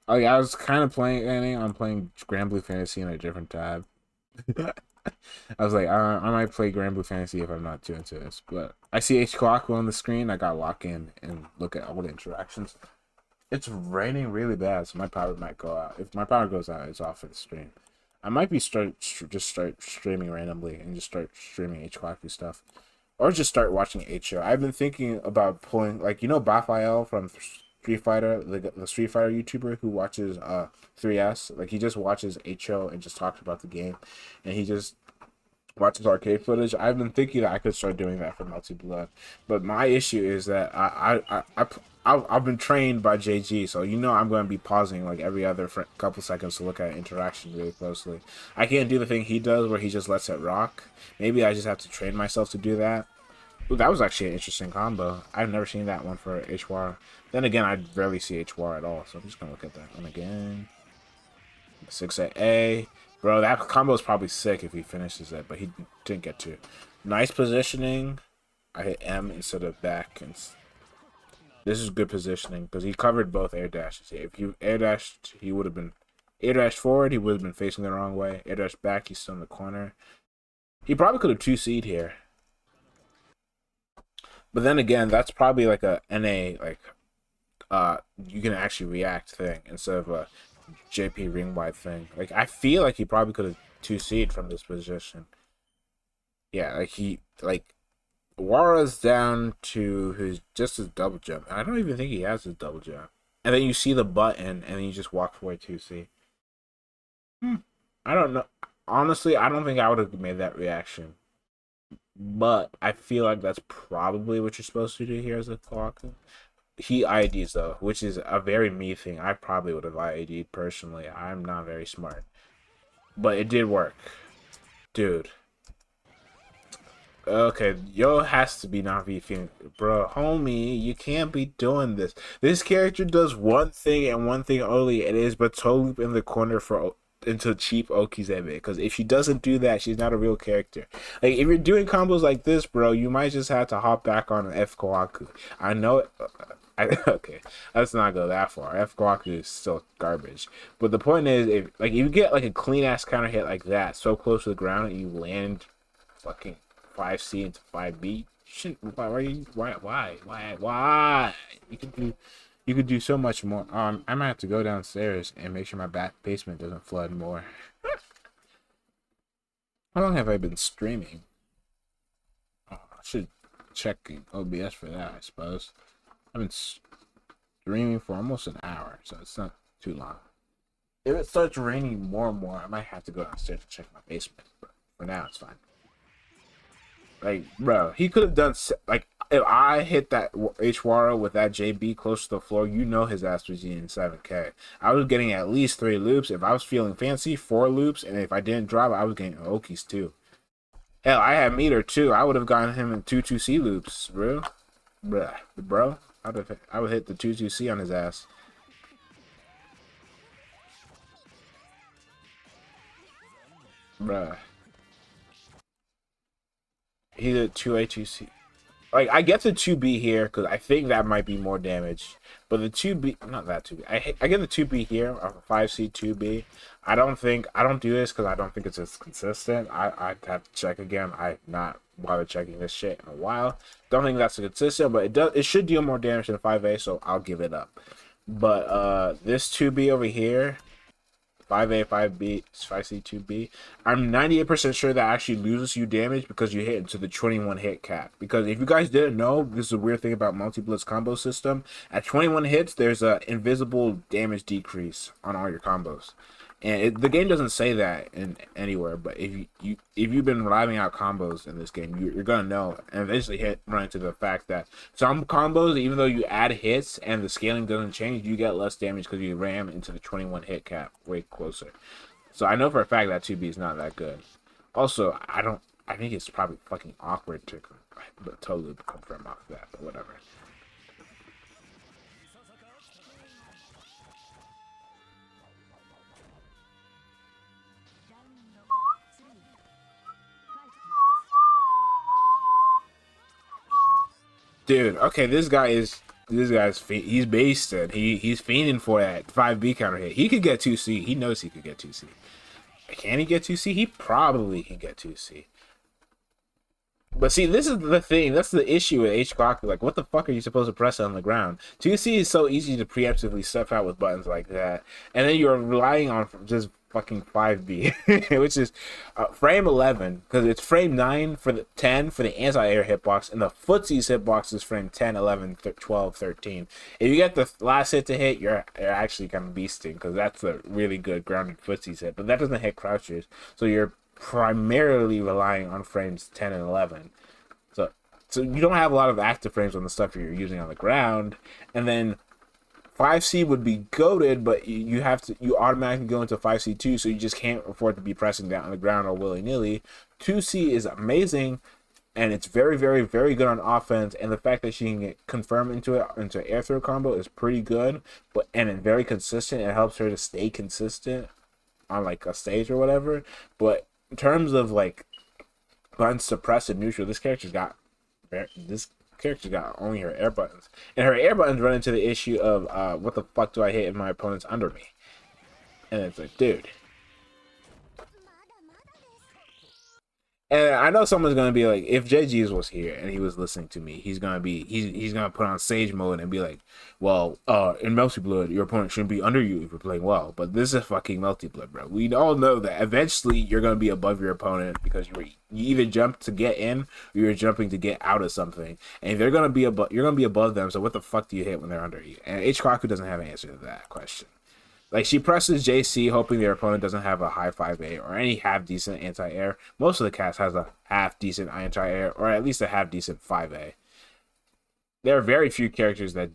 Oh yeah, I was kind of playing. I'm playing Grand Blue Fantasy in a different tab. I was like, I might play Grand Blue Fantasy if I'm not too into this. But I see H-Koha on the screen. I got lock in and look at all the interactions. It's raining really bad, so my power might go out. If my power goes out, it's off for the stream. I might be start streaming randomly and just start streaming H-Koha stuff, or just start watching H-Show. I've been thinking about pulling, like, you know, Baphael from Street Fighter, the Street Fighter YouTuber who watches 3S. Like, he just watches H-Show and just talks about the game, and he just watches arcade footage. I've been thinking that I could start doing that for Melty Blood, but my issue is that I've been trained by JG, so you know I'm going to be pausing like every other couple seconds to look at interaction really closely. I can't do the thing he does where he just lets it rock. Maybe I just have to train myself to do that. Ooh, that was actually an interesting combo. I've never seen that one for HWAR. Then again, I rarely see HWAR at all, so I'm just going to look at that one again. 6A. Bro, that combo is probably sick if he finishes it, but he didn't get to. Nice positioning. I hit M instead of back. And this is good positioning because he covered both air dashes. If you air dashed, he would have been air dashed forward. He would have been facing the wrong way. Air dashed back, he's still in the corner. He probably could have 2C'd here. But then again, that's probably like a NA, like you can actually react thing instead of a JP ring wide thing. Like, I feel like he probably could have 2C'd from this position. Yeah, like Wara's down to his double jump. I don't even think he has his double jump. And then you see the button, and then you just walk away 2C. I don't know. Honestly, I don't think I would have made that reaction. But I feel like that's probably what you're supposed to do here as a clock. He IDs though, which is a very me thing. I probably would have ID'd personally. I'm not very smart. But it did work. Dude. Okay, yo has to be not be feeling, bro, homie, you can't be doing this. This character does one thing and one thing only. It is but toe loop in the corner for into cheap Okizeme. Because if she doesn't do that, she's not a real character. Like, if you're doing combos like this, bro, you might just have to hop back on an F-Kohaku. I know. Okay, let's not go that far. F-Kohaku is still garbage. But the point is, if you get like a clean ass counter hit like that, so close to the ground, and you land fucking 5C into 5B. Shit, why? You could do so much more. I might have to go downstairs and make sure my basement doesn't flood more. How long have I been streaming? I should check OBS for that, I suppose. I've been streaming for almost an hour, so it's not too long. If it starts raining more and more, I might have to go downstairs to check my basement. But for now, it's fine. Like, bro, he could have done, like, if I hit that H-Wara with that JB close to the floor, you know his ass was getting 7K. I was getting at least 3 loops. If I was feeling fancy, 4 loops. And if I didn't drop, I was getting Okies too. Hell, I had meter too. I would have gotten him in 2-2C loops, bro. Bro. I would hit the 2-2C on his ass. Bruh. He did 2A2C. Like, I get the 2B here because I think that might be more damage. But the 2B, not that 2B. I get the 2B here, a 5C 2B. I don't do this because I don't think it's as consistent. I have to check again. I've not bothered checking this shit in a while. Don't think that's consistent, but it should deal more damage than 5A, so I'll give it up. But this 2B over here, 5A, 5B, 5C, 2B, I'm 98% sure that actually loses you damage because you hit into the 21 hit cap. Because if you guys didn't know, this is a weird thing about multi-blitz combo system. At 21 hits, there's a invisible damage decrease on all your combos. And the game doesn't say that in anywhere, but if you've been revving out combos in this game, you're gonna know and eventually run into the fact that some combos, even though you add hits and the scaling doesn't change, you get less damage because you ram into the 21 hit cap way closer. So I know for a fact that 2B is not that good. Also, I think it's probably fucking awkward to totally confirm off that, but whatever. Dude, okay, he's basted. He's fiending for that 5B counter hit. He could get 2C. He knows he could get 2C. Can he get 2C? He probably can get 2C. But see, this is the thing. That's the issue with H-Koha. Like, what the fuck are you supposed to press on the ground? 2C is so easy to preemptively stuff out with buttons like that. And then you're relying on just fucking 5B, which is frame 11, because it's frame 9 for the 10 for the anti-air hitbox, and the footsie's hitbox is frame 10, 11, 12, 13. If you get the last hit to hit, you're actually kind of beasting, because that's a really good grounded footsie's hit, but that doesn't hit crouchers, so you're primarily relying on frames 10 and 11. So you don't have a lot of active frames on the stuff you're using on the ground, and then 5C would be goaded, but you automatically go into 5C2, so you just can't afford to be pressing down on the ground or willy-nilly. 2C is amazing, and it's very, very, very good on offense, and the fact that she can get confirmed into air throw combo is pretty good, and very consistent. It helps her to stay consistent on like a stage or whatever. But in terms of like buttons to press and neutral, this character's got only her air buttons, and her air buttons run into the issue of what the fuck do I hit if my opponent's under me? And it's like, dude. And I know someone's gonna be like, if JG's was here and he was listening to me, he's gonna put on sage mode and be like, well, in Melty Blood, your opponent shouldn't be under you if you're playing well. But this is fucking Melty Blood, bro. We all know that eventually you're gonna be above your opponent because you either jump to get in or you're jumping to get out of something, and they're gonna be you're gonna be above them. So what the fuck do you hit when they're under you? And H-Koha doesn't have an answer to that question. Like, she presses JC hoping their opponent doesn't have a high 5A or any half-decent anti-air. Most of the cast has a half-decent anti-air or at least a half-decent 5A. There are very few characters that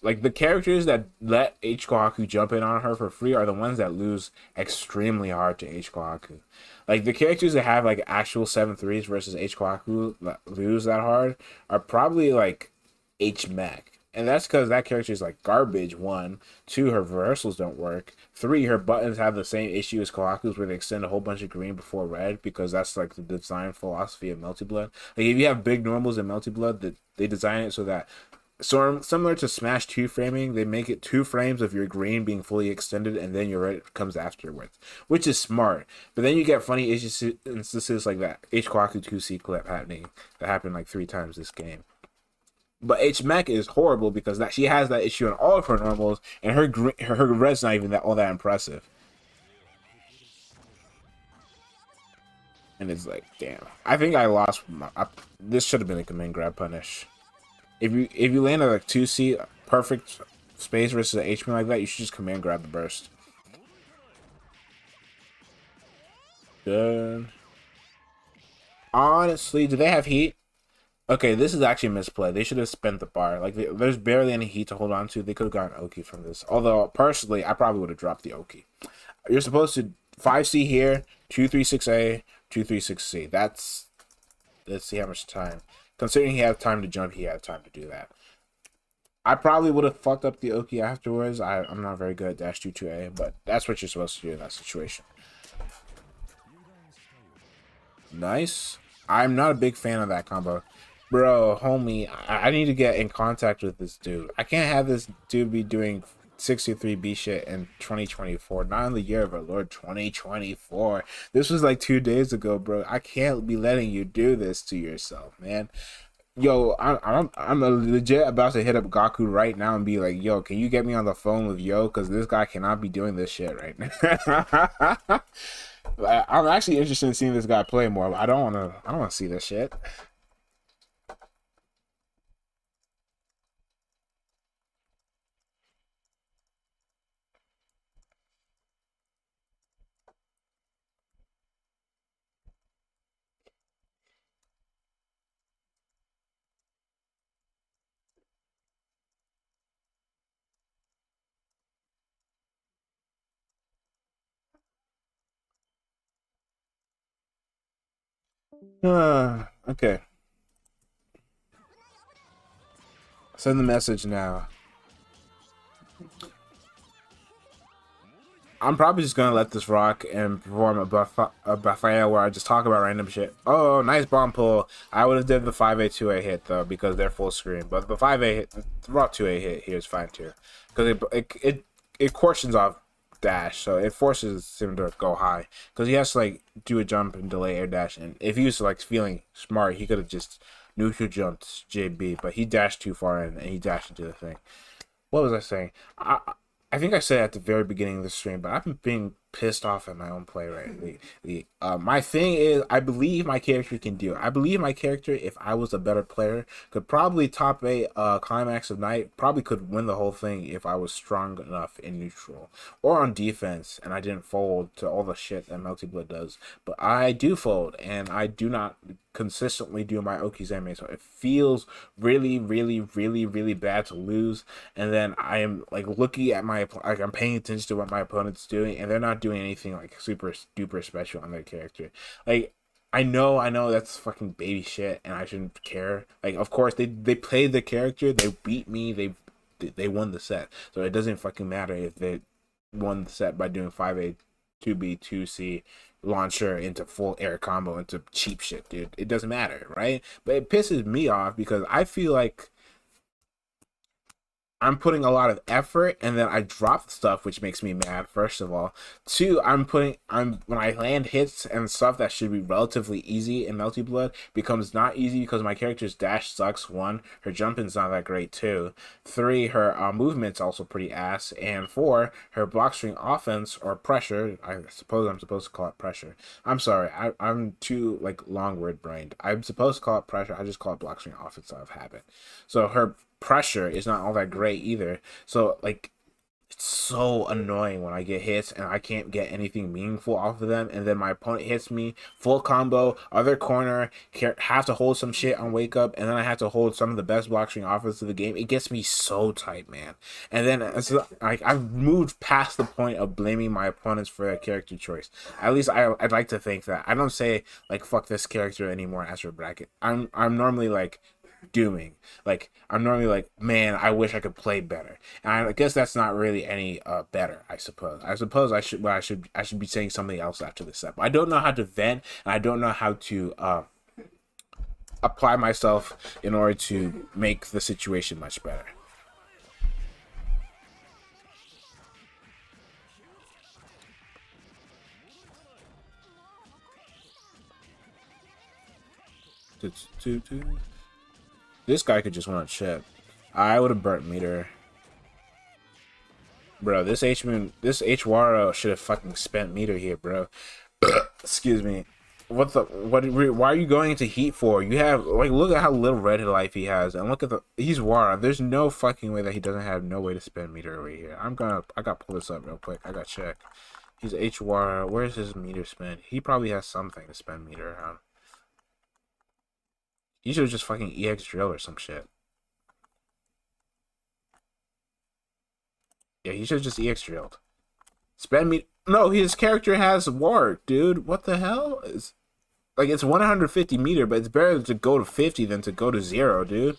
like, the characters that let H-Koha jump in on her for free are the ones that lose extremely hard to H-Koha. Like, the characters that have, like, actual 7-3s versus H-Koha that lose that hard are probably, like, H-Mech. And that's because that character is like garbage. 1, 2, her reversals don't work. 3, her buttons have the same issue as Kohaku's, where they extend a whole bunch of green before red, because that's like the design philosophy of Melty Blood. Like, if you have big normals in Melty Blood, that they design it so that, similar to Smash 2 framing, they make it 2 frames of your green being fully extended, and then your red comes afterwards, which is smart. But then you get funny instances like that H-Koha 2C clip that happened like 3 times this game. But H-Mech is horrible because she has that issue in all of her normals, and her red's not even all that impressive. And it's like, damn. I think I lost. This should have been a command grab punish. If you land at like 2C perfect space versus an H-Man like that, you should just command grab the burst. Good. Honestly, do they have heat? Okay, this is actually a misplay. They should have spent the bar. Like, there's barely any heat to hold on to. They could have gotten Oki from this. Although, personally, I probably would have dropped the Oki. You're supposed to 5C here, 236A, 236C. Let's see how much time. Considering he had time to jump, he had time to do that. I probably would have fucked up the Oki afterwards. I'm not very good at dash 2-2A, but that's what you're supposed to do in that situation. Nice. I'm not a big fan of that combo. Bro, homie, I need to get in contact with this dude. I can't have this dude be doing 63B shit in 2024. Not in the year of our Lord 2024. This was like 2 days ago, bro. I can't be letting you do this to yourself, man. Yo, I'm legit about to hit up Gaku right now and be like, yo, can you get me on the phone with Yo? Because this guy cannot be doing this shit right now. I'm actually interested in seeing this guy play more. But I don't want to see this shit. Okay. Send the message now. I'm probably just gonna let this rock and perform a buffet where I just talk about random shit. Oh, nice bomb pull. I would have did the 5A 2A hit though because they're full screen. But the 5A hit, the raw 2A hit here is fine too, because it cautions off dash, so it forces him to go high because he has to like do a jump and delay air dash. And if he was like feeling smart, he could have just neutral jumped JB, but he dashed too far in and he dashed into the thing. What was I saying? I think I said at the very beginning of the stream, but I've been being pissed off at my own play lately. My thing is, I believe my character can do it. I believe my character, if I was a better player, could probably top a climax of night. Probably could win the whole thing if I was strong enough in neutral or on defense, and I didn't fold to all the shit that Melty Blood does. But I do fold, and I do not consistently do my Okizeme, so it feels really, really, really, really bad to lose. And then I am like looking at I'm paying attention to what my opponent's doing, and they're not doing anything like super duper special on their character. Like I know that's fucking baby shit, and I shouldn't care. Like, of course they played the character, they beat me, they won the set, so it doesn't fucking matter if they won the set by doing 5A, 2B, 2C launcher into full air combo into cheap shit, dude. It doesn't matter, right? But it pisses me off because I feel like I'm putting a lot of effort and then I drop stuff, which makes me mad, first of all. Two, I'm when I land hits and stuff that should be relatively easy in Melty Blood becomes not easy because my character's dash sucks. One, her jumping's not that great. Two, three, her movement's also pretty ass. And four, her block string offense or pressure, I suppose I'm supposed to call it pressure. I'm sorry, I'm too like long word brained. I'm supposed to call it pressure, I just call it block string offense out of habit. So her pressure is not all that great either. So like it's so annoying when I get hits and I can't get anything meaningful off of them, and then my opponent hits me full combo, other corner, have to hold some shit on wake up, and then I have to hold some of the best block string offense of the game. It gets me so tight, man. And then it's like I've moved past the point of blaming my opponents for their character choice. At least I'd like to think that. I don't say like fuck this character anymore as for bracket. I'm normally like dooming. Like I'm normally like, man, I wish I could play better. And I guess that's not really any better. I suppose. I should be saying something else after this step. I don't know how to vent, and I don't know how to apply myself in order to make the situation much better. This guy could just want to chip. I would have burnt meter. Bro, this H Waro should have fucking spent meter here, bro. Excuse me. Why are you going into heat for? You have, like, look at how little red life he has, and look at he's Wara. There's no fucking way that he doesn't have no way to spend meter over here. I got to pull this up real quick. I got to check. He's H Wara. Where's his meter spend? He probably has something to spend meter on. He should have just fucking EX drill or some shit. Yeah, he should have just EX drilled. Spend me. No, his character has war, dude. What the hell? Is like it's 150 meter, but it's better to go to 50 than to go to 0, dude.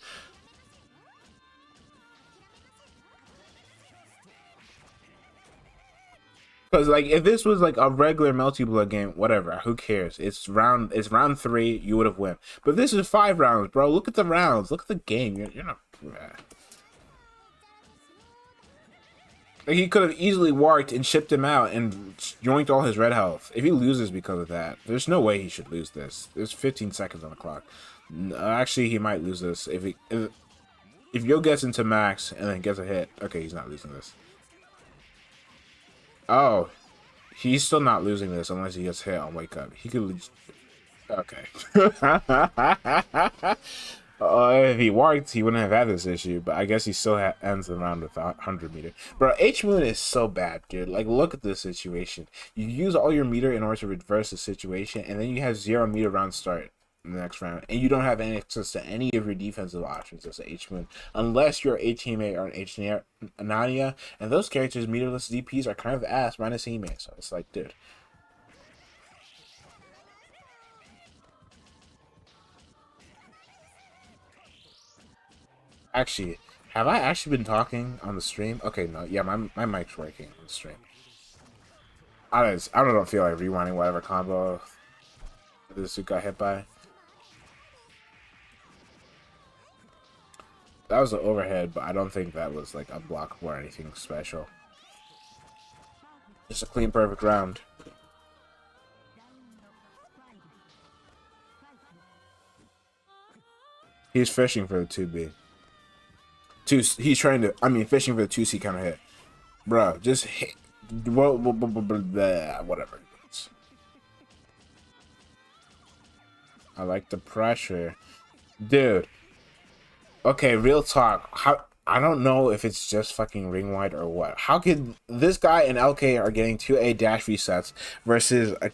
Because like if this was like a regular multi blood game, whatever, who cares? It's round 3, you would have won. But this is 5 rounds, bro. Look at the rounds. Look at the game. You're not. Like he could have easily walked and shipped him out and joined all his red health. If he loses because of that, there's no way he should lose this. There's 15 seconds on the clock. Actually, he might lose this if Yo gets into max and then gets a hit. Okay, he's not losing this. Oh, he's still not losing this unless he gets hit on wake up. He could lose. Okay. If he worked, he wouldn't have had this issue, but I guess he still ends the round with 100 meter. Bro, H Moon is so bad, dude. Like, look at this situation. You use all your meter in order to reverse the situation, and then you have 0 meter round start in the next round, and you don't have any access to any of your defensive options as H Moon, unless you're a teammate or an H Nadia, and those characters, meterless DPs, are kind of ass minus teammate, so it's like, dude. Actually, have I actually been talking on the stream? Okay, no, yeah, my mic's working on the stream. I don't feel like rewinding whatever combo this dude got hit by. That was an overhead, but I don't think that was like unblockable or anything special. Just a clean, perfect round. He's fishing for the 2B. He's trying to, I mean, fishing for the 2C kind of hit. Bruh, just hit. Whatever. I like the pressure. Dude. Okay, real talk. How I don't know if it's just fucking ring wide or what. How could this guy and LK are getting 2A dash resets versus a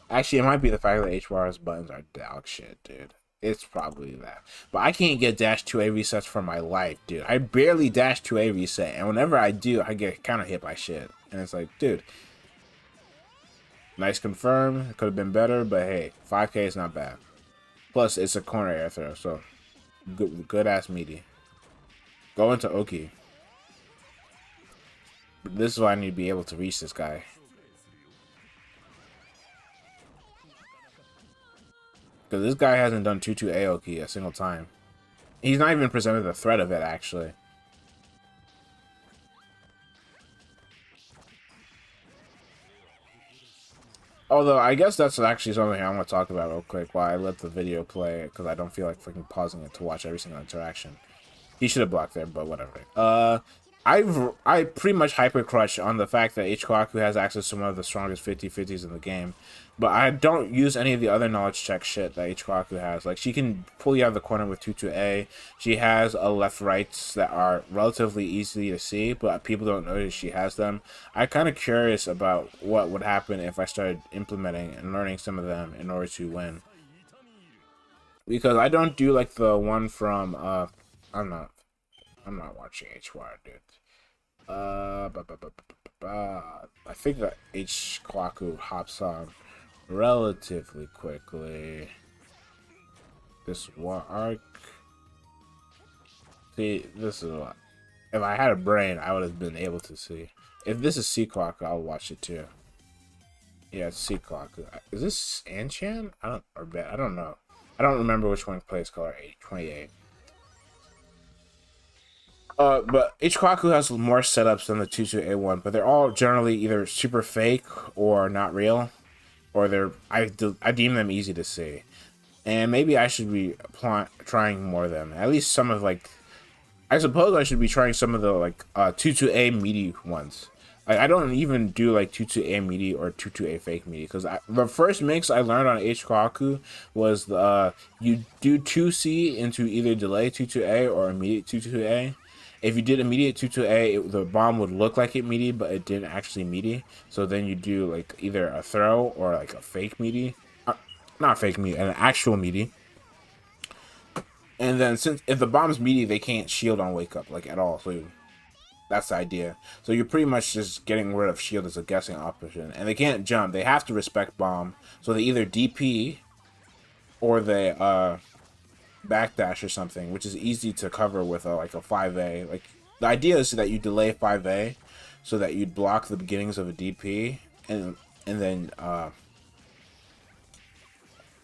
actually it might be the fact that HR's buttons are dog shit, dude. It's probably that. But I can't get dash 2A resets for my life, dude. I barely dash 2A reset, and whenever I do, I get kind of hit by shit. And it's like, dude, nice confirm. It could have been better, but hey, 5K is not bad. Plus, it's a corner air throw, so good ass meaty. Go into Oki. This is why I need to be able to reach this guy. Because this guy hasn't done 2-2 Aoki a single time. He's not even presented the threat of it, actually. Although, I guess that's actually something I want to talk about real quick while I let the video play, because I don't feel like freaking pausing it to watch every single interaction. He should have blocked there, but whatever. I pretty much hyper crush on the fact that H-Koha has access to one of the strongest 50-50s in the game, but I don't use any of the other knowledge check shit that H-Koha has. Like, she can pull you out of the corner with 2-2A. She has a left-rights that are relatively easy to see, but people don't notice she has them. I'm kind of curious about what would happen if I started implementing and learning some of them in order to win. Because I don't do like the one from I'm not watching H-Wire, dude. I think that H-Koha hops on relatively quickly. This one arc. See, this is what. If I had a brain, I would have been able to see. If this is C-Koha, I'll watch it too. Yeah, it's C-Koha. Is this Anchan? I don't know. I don't remember which one plays color 28. But H-Koha has more setups than the 2-2A1, but they're all generally either super fake or not real, or I deem them easy to see. And maybe I should be trying more of them. At least some of I suppose I should be trying some of the 2-2A meaty ones. Like, I don't even do like 2-2A meaty or 2-2A fake meaty, because the first mix I learned on H-Koha was you do 2C into either delay 2-2A or immediate 2-2A. If you did immediate 2-2A, the bomb would look like it meaty, but it didn't actually meaty. So then you do like either a throw or like a fake meaty, not fake meaty, an actual meaty. And then if the bomb's meaty, they can't shield on wake up like at all. So that's the idea. So you're pretty much just getting rid of shield as a guessing option, and they can't jump. They have to respect bomb. So they either DP or they backdash or something, which is easy to cover with a 5A. Like, the idea is that you delay 5A so that you'd block the beginnings of a DP, and then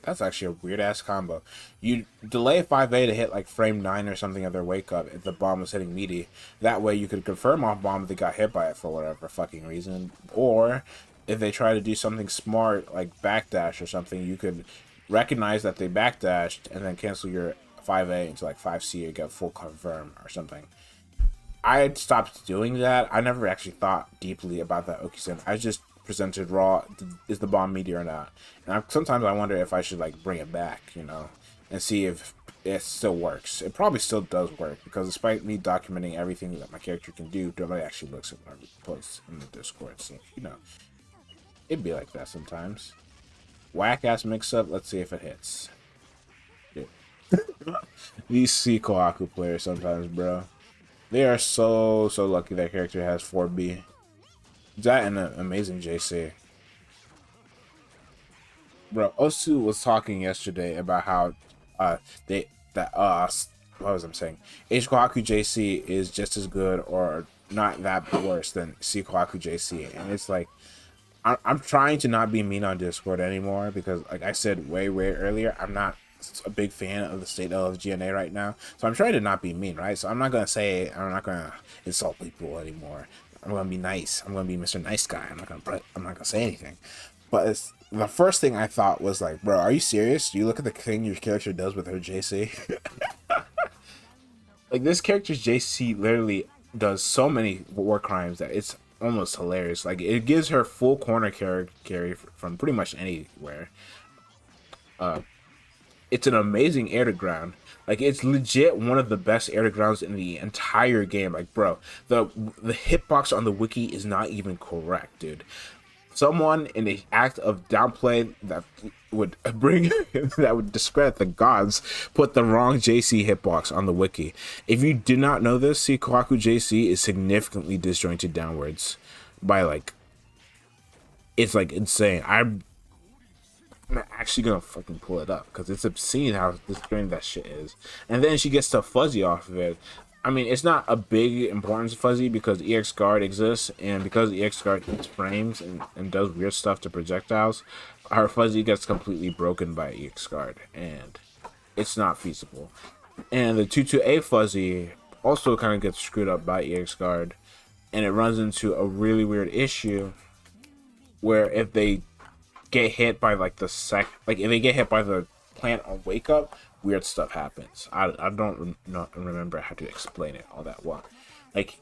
that's actually a weird ass combo. You delay 5A to hit like frame 9 or something of their wake up if the bomb was hitting meaty. That way you could confirm off bomb if they got hit by it for whatever fucking reason, or if they try to do something smart like backdash or something, you could recognize that they backdashed and then cancel your 5A into like 5C or get full confirm or something. I had stopped doing that. I never actually thought deeply about that Okisin. I just presented raw, is the bomb meteor or not? And sometimes I wonder if I should like bring it back, you know, and see if it still works. It probably still does work because despite me documenting everything that my character can do, nobody actually looks at what I post in the Discord. So, you know, it'd be like that sometimes. Whack ass mix up. Let's see if it hits. Dude. These H-Koha players sometimes, bro. They are so lucky that character has 4B. That and an amazing JC. Bro, Osu was talking yesterday about how they that what was I saying? H-Koha JC is just as good or not that worse than C-Koha JC. And it's like I'm trying to not be mean on Discord anymore because like I said way earlier, I'm not a big fan of the state of GNA right now. So I'm trying to not be mean, right? So I'm not gonna insult people anymore. I'm gonna be nice. I'm gonna be Mr. Nice Guy. I'm not gonna say anything. But the first thing I thought was like, bro, are you serious? Do you look at the thing your character does with her JC? Like this character's JC literally does so many war crimes that it's almost hilarious. Like it gives her full corner carry from pretty much anywhere. It's an amazing air to ground. Like it's legit one of the best air to grounds in the entire game. Like bro, the hitbox on the wiki is not even correct, dude. Someone in the act of downplay that would bring that would discredit the gods put the wrong JC hitbox on the wiki. If you do not know this, see Kawaku JC is significantly disjointed downwards by like it's like insane. I'm actually gonna fucking pull it up because it's obscene how disjointed that shit is. And then she gets the fuzzy off of it. I mean, it's not a big importance fuzzy because EX guard exists, and because EX guard hits frames and does weird stuff to projectiles, our fuzzy gets completely broken by EX guard, and it's not feasible. And the 22A fuzzy also kind of gets screwed up by EX guard, and it runs into a really weird issue where if they get hit by like if they get hit by the plant on wake up, weird stuff happens. I don't not remember how to explain it all that well. Like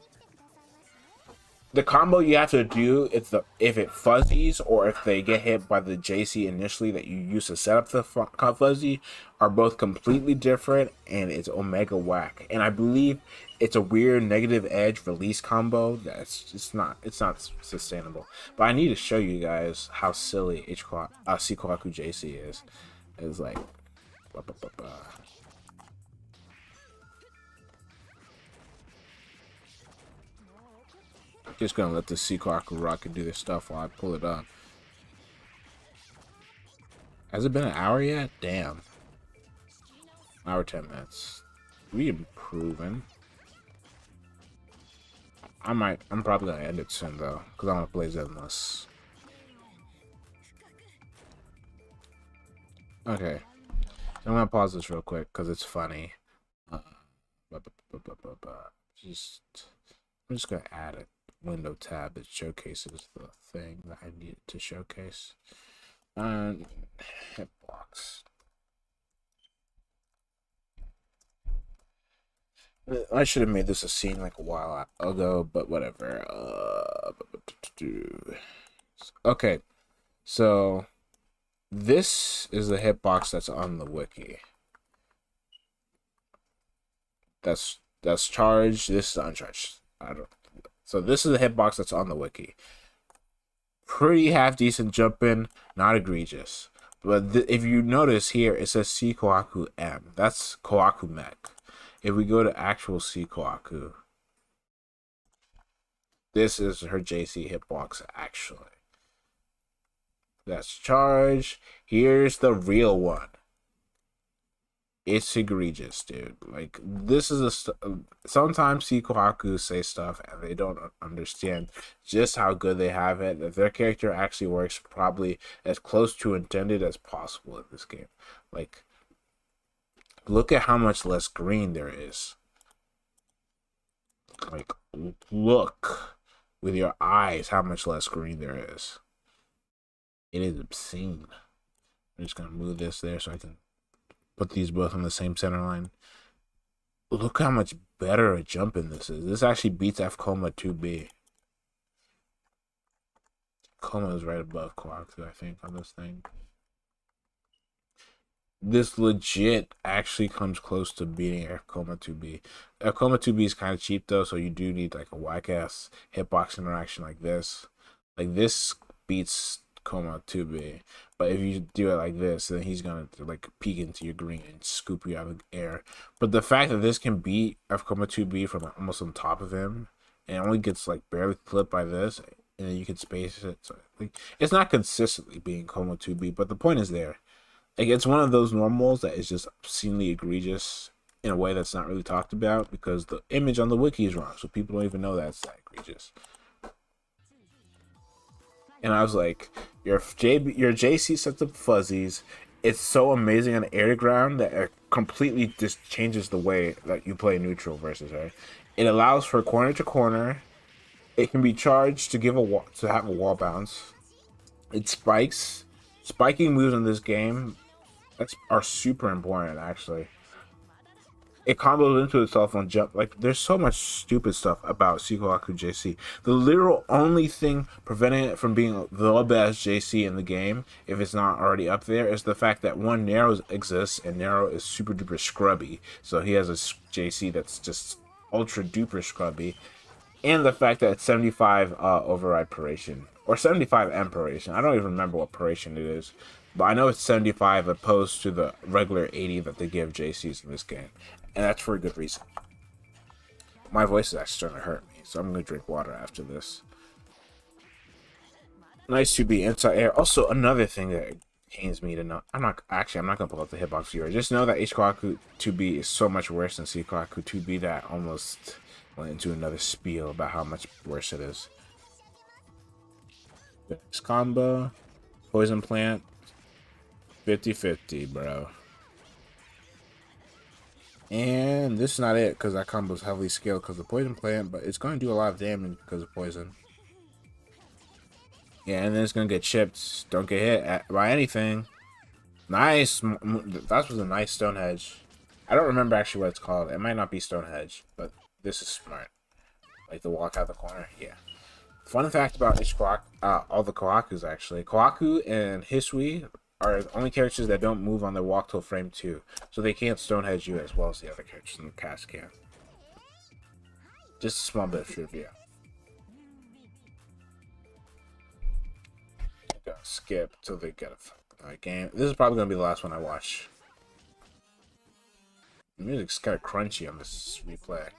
the combo you have to do if it fuzzies or if they get hit by the JC initially that you use to set up the fuzzy are both completely different, and it's omega whack. And I believe it's a weird negative edge release combo that's just it's not sustainable. But I need to show you guys how silly Sikohaku JC is. It's like just gonna let the Sikohaku rocket do their stuff while I pull it up. Has it been an hour yet? Damn. Hour 10 minutes. We improving. I'm probably gonna end it soon though, because I want to play Zenless. Okay. So I'm gonna pause this real quick because it's funny. Just I'm just gonna add a window tab that showcases the thing that I needed to showcase. Hitbox. I should have made this a scene like a while ago, but whatever. Okay, so this is the hitbox that's on the wiki. That's charged. This is uncharged. I don't. So this is the hitbox that's on the wiki. Pretty half decent jump in, not egregious. But if you notice here, it says C Kohaku M. That's Kohaku mech. If we go to actual C Kohaku, this is her JC hitbox actually. That's charged. Here's the real one. It's egregious, dude. Like this is sometimes Kohaku say stuff and they don't understand just how good they have it. That their character actually works probably as close to intended as possible in this game. Like, look at how much less green there is. Like, look with your eyes how much less green there is. It is obscene. I'm just gonna move this there so I can put these both on the same center line. Look how much better a jumping this is. This actually beats H-Koha 2B. Coma is right above Kohaku, I think, on this thing. This legit actually comes close to beating H-Koha 2B. H-Koha 2B is kind of cheap though, so you do need like a whack ass hitbox interaction like this. Like this beats Coma 2B, but if you do it like this, then he's gonna like peek into your green and scoop you out of the air. But the fact that this can beat H-Koha 2B from almost on top of him, and only gets like barely clipped by this, and then you can space it. So like, it's not consistently being Coma 2B, but the point is there. Like it's one of those normals that is just obscenely egregious in a way that's not really talked about because the image on the wiki is wrong, so people don't even know that's that egregious. And I was like, your JC sets up fuzzies. It's so amazing on air to ground that it completely just changes the way that you play neutral versus her. It allows for corner to corner. It can be charged to give a wall, to have a wall bounce. It spikes. Spiking moves in this game are super important actually. It combos into itself on jump. Like there's so much stupid stuff about H-Koha JC. The literal only thing preventing it from being the best JC in the game, if it's not already up there, is the fact that one Narrow exists and Narrow is super duper scrubby. So he has a JC that's just ultra duper scrubby, and the fact that it's 75 override paration or 75 M paration. I don't even remember what paration it is, but I know it's 75 opposed to the regular 80 that they give JCs in this game. And that's for a good reason. My voice is actually starting to hurt me, so I'm going to drink water after this. Nice to be inside air. Also, another thing that pains me to know. I'm not going to pull up the hitbox viewer. Just know that H-Koha 2B is so much worse than H-Koha 2B that I almost went into another spiel about how much worse it is. This combo. Poison plant. 50-50, bro. And this is not it because that combo is heavily scaled because of poison plant, but it's going to do a lot of damage because of poison. Yeah, and then it's going to get chipped. Don't get hit by anything. Nice. That was a nice stone hedge. I don't remember actually what it's called. It might not be stone hedge, but this is smart. Like the walk out the corner. Yeah. Fun fact about H-Koha, all the Kohakus actually. Kohaku and Hisui are the only characters that don't move on their walk till frame 2. So they can't stone hedge you as well as the other characters in the cast can. Just a small bit of trivia. Gotta skip till they get a game. This is probably gonna be the last one I watch. The music's kind of crunchy on this replay.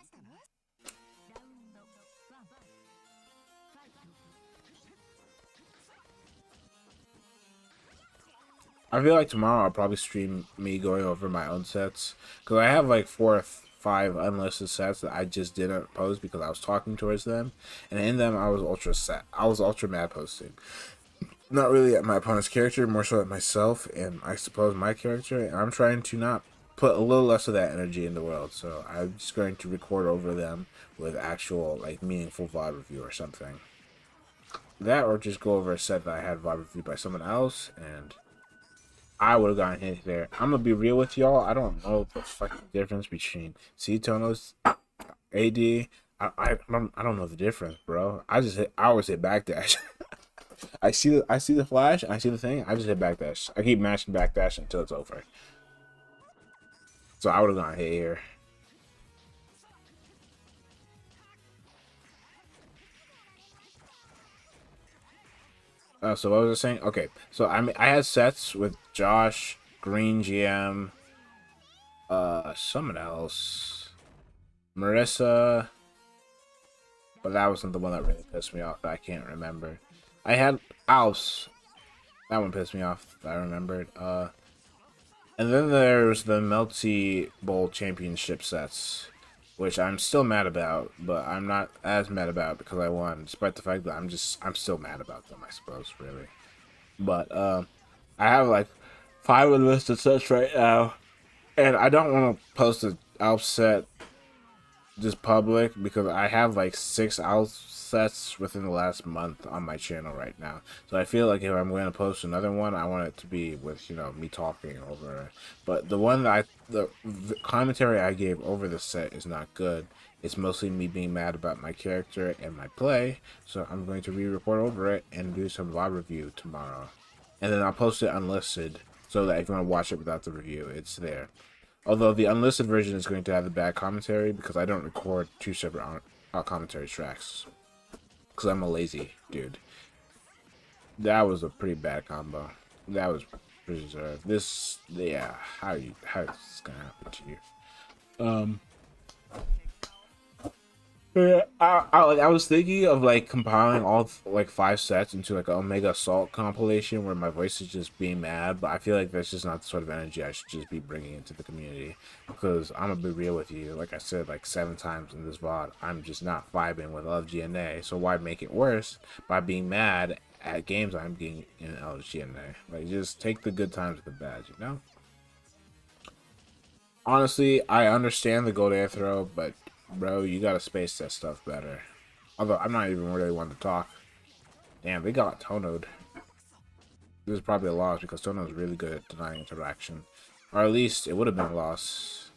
I feel like tomorrow I'll probably stream me going over my own sets because I have like 4 or 5 unlisted sets that I just didn't post because I was talking towards them, and in them I was ultra mad posting. Not really at my opponent's character, more so at myself and I suppose my character. And I'm trying to not put a little less of that energy in the world, so I'm just going to record over them with actual like meaningful VOD review or something. That or just go over a set that I had VOD reviewed by someone else and I would have gotten hit there. I'm gonna be real with y'all. I don't know the fucking difference between C-Tonos, AD. I don't know the difference, bro. I always hit backdash. I see the flash. I see the thing. I just hit backdash. I keep mashing backdash until it's over. So I would have gone hit here. So what was I saying? Okay, so I had sets with Josh, Green GM, someone else, Marissa, but that wasn't the one that really pissed me off. I can't remember. I had Alps. That one pissed me off. I remembered. And then there's the Melty Bowl Championship sets, which I'm still mad about, but I'm not as mad about because I won, despite the fact that I'm still mad about them, I suppose, really. But I have like 5 listed sets right now, and I don't want to post an Alps set just public because I have like 6 outsets within the last month on my channel right now. So I feel like if I'm going to post another one, I want it to be with me talking over it. But the one that the commentary I gave over the set is not good. It's mostly me being mad about my character and my play. So I'm going to re-record over it and do some live review tomorrow, and then I'll post it unlisted so that if you want to watch it without the review, it's there. Although the unlisted version is going to have the bad commentary because I don't record two separate commentary tracks because I'm a lazy dude. That was a pretty bad combo. That was preserved. This, yeah, how is this gonna happen to you? Yeah, I was thinking of like compiling all like 5 sets into like an Omega Assault compilation where my voice is just being mad, but I feel like that's just not the sort of energy I should just be bringing into the community. Because I'm gonna be real with you, like I said like 7 times in this VOD, I'm just not vibing with LGNA. So why make it worse by being mad at games I'm getting in LGNA? Like just take the good times with the bad, you know? Honestly, I understand the gold air throw, but bro, you gotta space that stuff better. Although I'm not even really one to talk. Damn, they got Tonoed. This is probably a loss because Tono's really good at denying interaction. Or at least it would have been a loss.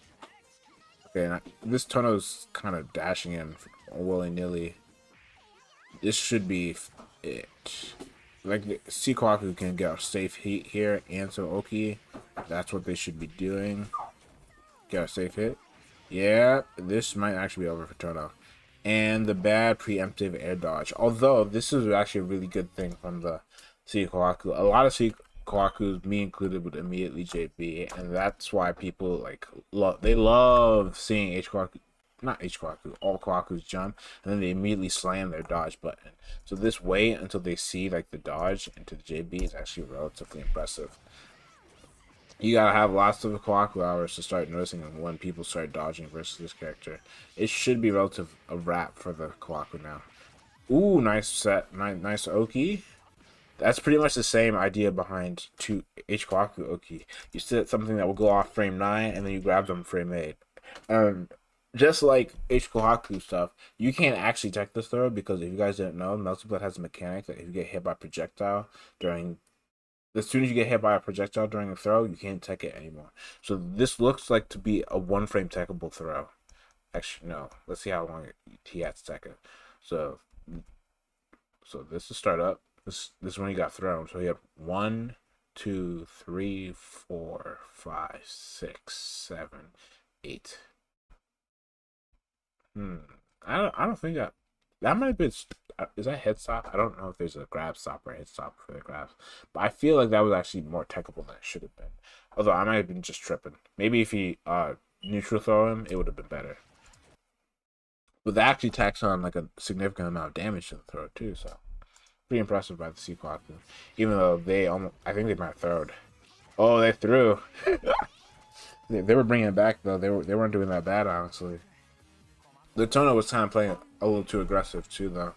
Okay, now, this Tono's kind of dashing in willy-nilly. This should be it. Like, Sikoaku can get a safe heat here, and so Oki. That's what they should be doing. Get a safe hit. Yeah, this might actually be over for Tono. And the bad preemptive air dodge. Although, this is actually a really good thing from the Kohaku. A lot of Kohakus, me included, would immediately JB. And that's why people, like, they love seeing H-Kohaku, not H-Kohaku, all Kohakus jump. And then they immediately slam their dodge button. So this wait until they see, like, the dodge into the JB is actually relatively impressive. You gotta have lots of Kohaku hours to start noticing when people start dodging versus this character. It should be relative a wrap for the Kohaku now. Ooh, nice set, nice Oki. That's pretty much the same idea behind two H-Kohaku Oki. You set something that will go off frame 9, and then you grab them frame 8. Just like H-Kohaku stuff, you can't actually tech this throw because if you guys didn't know, Melted Blood has a mechanic that if you get hit by projectile during as soon as you get hit by a projectile during a throw, you can't tech it anymore. So this looks like to be a 1-frame techable throw. Actually, no. Let's see how long he has to tech it. So this is start up. This is when he got thrown. So he had 1, 2, 3, 4, 5, 6, 7, 8. I don't think that might be. Is that head stop? I don't know if there's a grab stop or head stop for the grabs, but I feel like that was actually more techable than it should have been. Although I might have been just tripping. Maybe if he neutral throw him, it would have been better. But that actually tacks on like a significant amount of damage to the throw too. So pretty impressive by the Sequoia. Even though they almost, I think they might have throwed. Oh, they threw. They were bringing it back though. They weren't doing that bad honestly. The Tono was kind of playing a little too aggressive too though.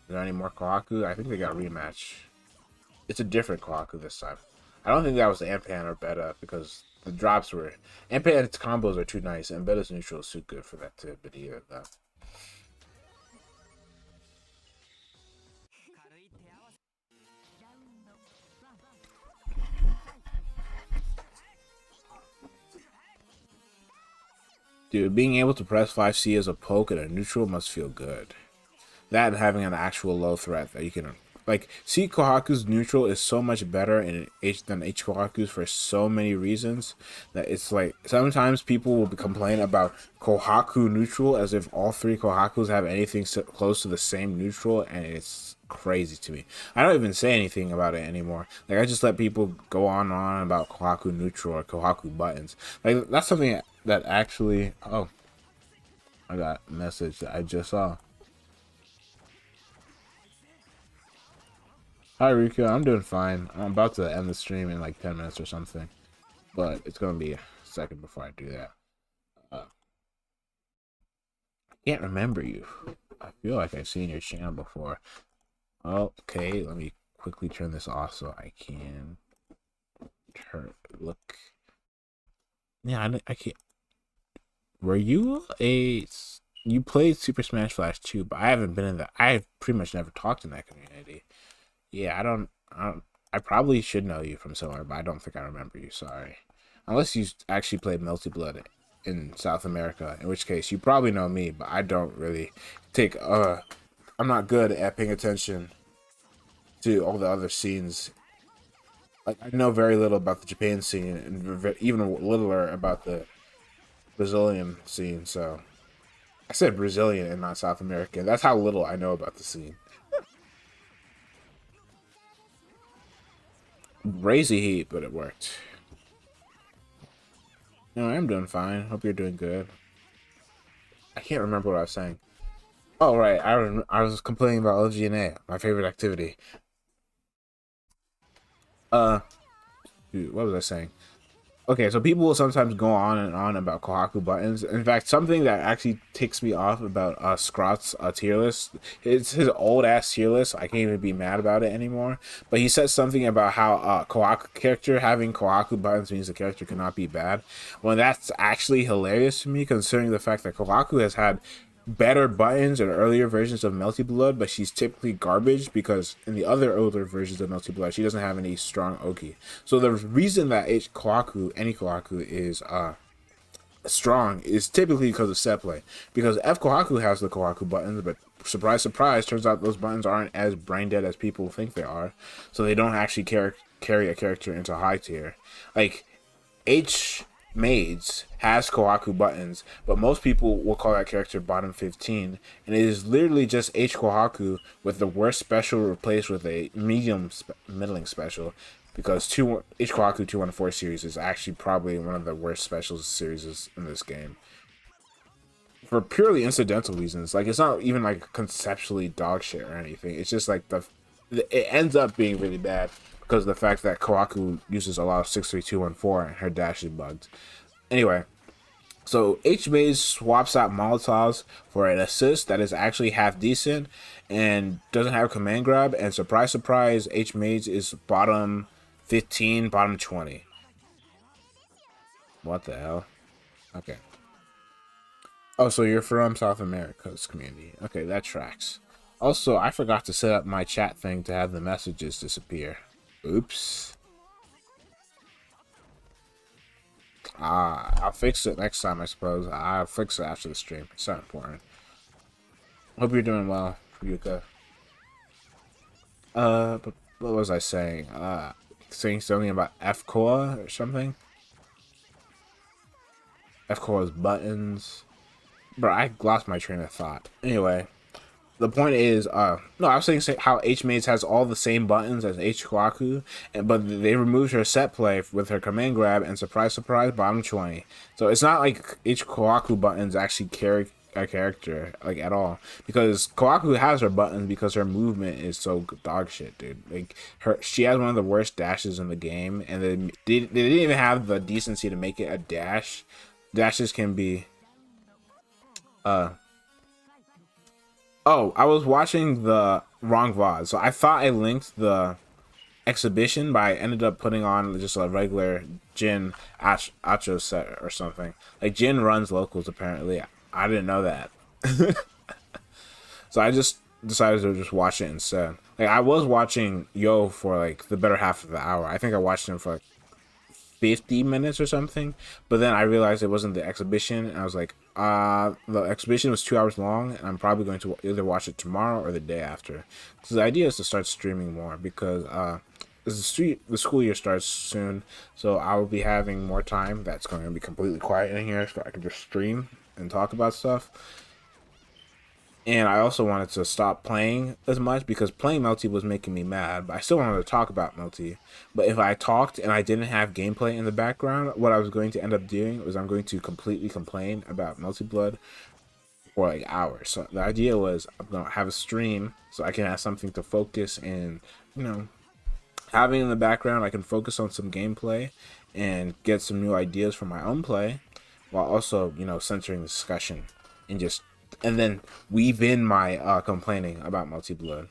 Is there any more Kohaku? I think they got a rematch. It's a different Kohaku this time. I don't think that was the Ampan or Beta because the drops were... Ampan's combos are too nice and Beta's neutral is too good for that to be either though. Dude, being able to press 5C as a poke at a neutral must feel good. That and having an actual low threat that you can like see Kohaku's neutral is so much better in than H Kohaku's for so many reasons that it's like sometimes people will complain about Kohaku neutral as if all 3 Kohakus have anything so close to the same neutral, and it's crazy to me. I don't even say anything about it anymore. Like I just let people go on and on about Kohaku neutral or Kohaku buttons. Like that's something that actually I got a message that I just saw. Hi Rika, I'm doing fine. I'm about to end the stream in like 10 minutes or something, but it's gonna be a second before I do that. I can't remember you. I feel like I've seen your channel before. Okay, let me quickly turn this off so I can look. Yeah, I can't. Were you you played Super Smash Flash 2, but I haven't been in that. I've pretty much never talked in that community. Yeah, I don't. I probably should know you from somewhere, but I don't think I remember you. Sorry, unless you actually played Melty Blood in South America, in which case you probably know me, but I don't really take. I'm not good at paying attention to all the other scenes. Like I know very little about the Japan scene, and even littler about the Brazilian scene. So I said Brazilian and not South American. That's how little I know about the scene. Crazy heat, but it worked. No, I'm doing fine. Hope you're doing good. I can't remember what I was saying. Oh, right. I was complaining about LGNA, my favorite activity. Uh, dude, what was I saying? Okay, so people will sometimes go on and on about Kohaku buttons. In fact, something that actually ticks me off about Scrott's tier list, it's his old ass tier list. I can't even be mad about it anymore. But he says something about how Kohaku character having Kohaku buttons means the character cannot be bad. Well, that's actually hilarious to me, considering the fact that Kohaku has had better buttons in earlier versions of Melty Blood, but she's typically garbage because in the other older versions of Melty Blood, she doesn't have any strong Oki. So the reason that Kohaku, any Kohaku, is strong is typically because of set play. Because F Kohaku has the Kohaku buttons, but surprise, surprise, turns out those buttons aren't as brain dead as people think they are. So they don't actually carry a character into high tier. Like H Maids has Kohaku buttons, but most people will call that character bottom 15, and it is literally just H Kohaku with the worst special replaced with a middling special, because H Kohaku 214 series is actually probably one of the worst specials series in this game for purely incidental reasons. Like it's not even like conceptually dog shit or anything. It's just like it ends up being really bad because of the fact that Kawaku uses a lot of 63214 and her dash is bugged. Anyway, so H Maze swaps out Molotovs for an assist that is actually half decent and doesn't have command grab. And surprise, surprise, H Maze is bottom 15, bottom 20. What the hell? Okay. Oh, so you're from South America's community. Okay, that tracks. Also, I forgot to set up my chat thing to have the messages disappear. Oops. I'll fix it next time, I suppose. I'll fix it after the stream. It's not important. Hope you're doing well, Yuka. But what was I saying? Saying something about H-Koha or something? H-Koha's buttons. Bro, I lost my train of thought. Anyway, the point is, no, I was saying how H Maze has all the same buttons as H Kwaku, but they removed her set play with her command grab and surprise, surprise, bottom 20. So it's not like H Kwaku buttons actually carry a character like at all, because Kawaku has her buttons because her movement is so dog shit, dude. Like she has one of the worst dashes in the game, and they didn't even have the decency to make it a dash. Dashes can be, uh, oh, I was watching the wrong VOD, so I thought I linked the exhibition, but I ended up putting on just a regular Jin Acho set or something. Like Jin runs locals apparently. I didn't know that. So I just decided to just watch it instead. Like I was watching Yo for like the better half of the hour. I think I watched him for like 50 minutes or something, but then I realized it wasn't the exhibition, and I was like, the exhibition was 2 hours long, and I'm probably going to either watch it tomorrow or the day after. So the idea is to start streaming more because the school year starts soon, so I will be having more time. That's going to be completely quiet in here, so I can just stream and talk about stuff. And I also wanted to stop playing as much because playing Melty was making me mad, but I still wanted to talk about Melty. But if I talked and I didn't have gameplay in the background, what I was going to end up doing was I'm going to completely complain about Melty Blood for like hours. So the idea was I'm going to have a stream so I can have something to focus and, having in the background, I can focus on some gameplay and get some new ideas for my own play while also, centering the discussion and then weave in my complaining about Multi Blood.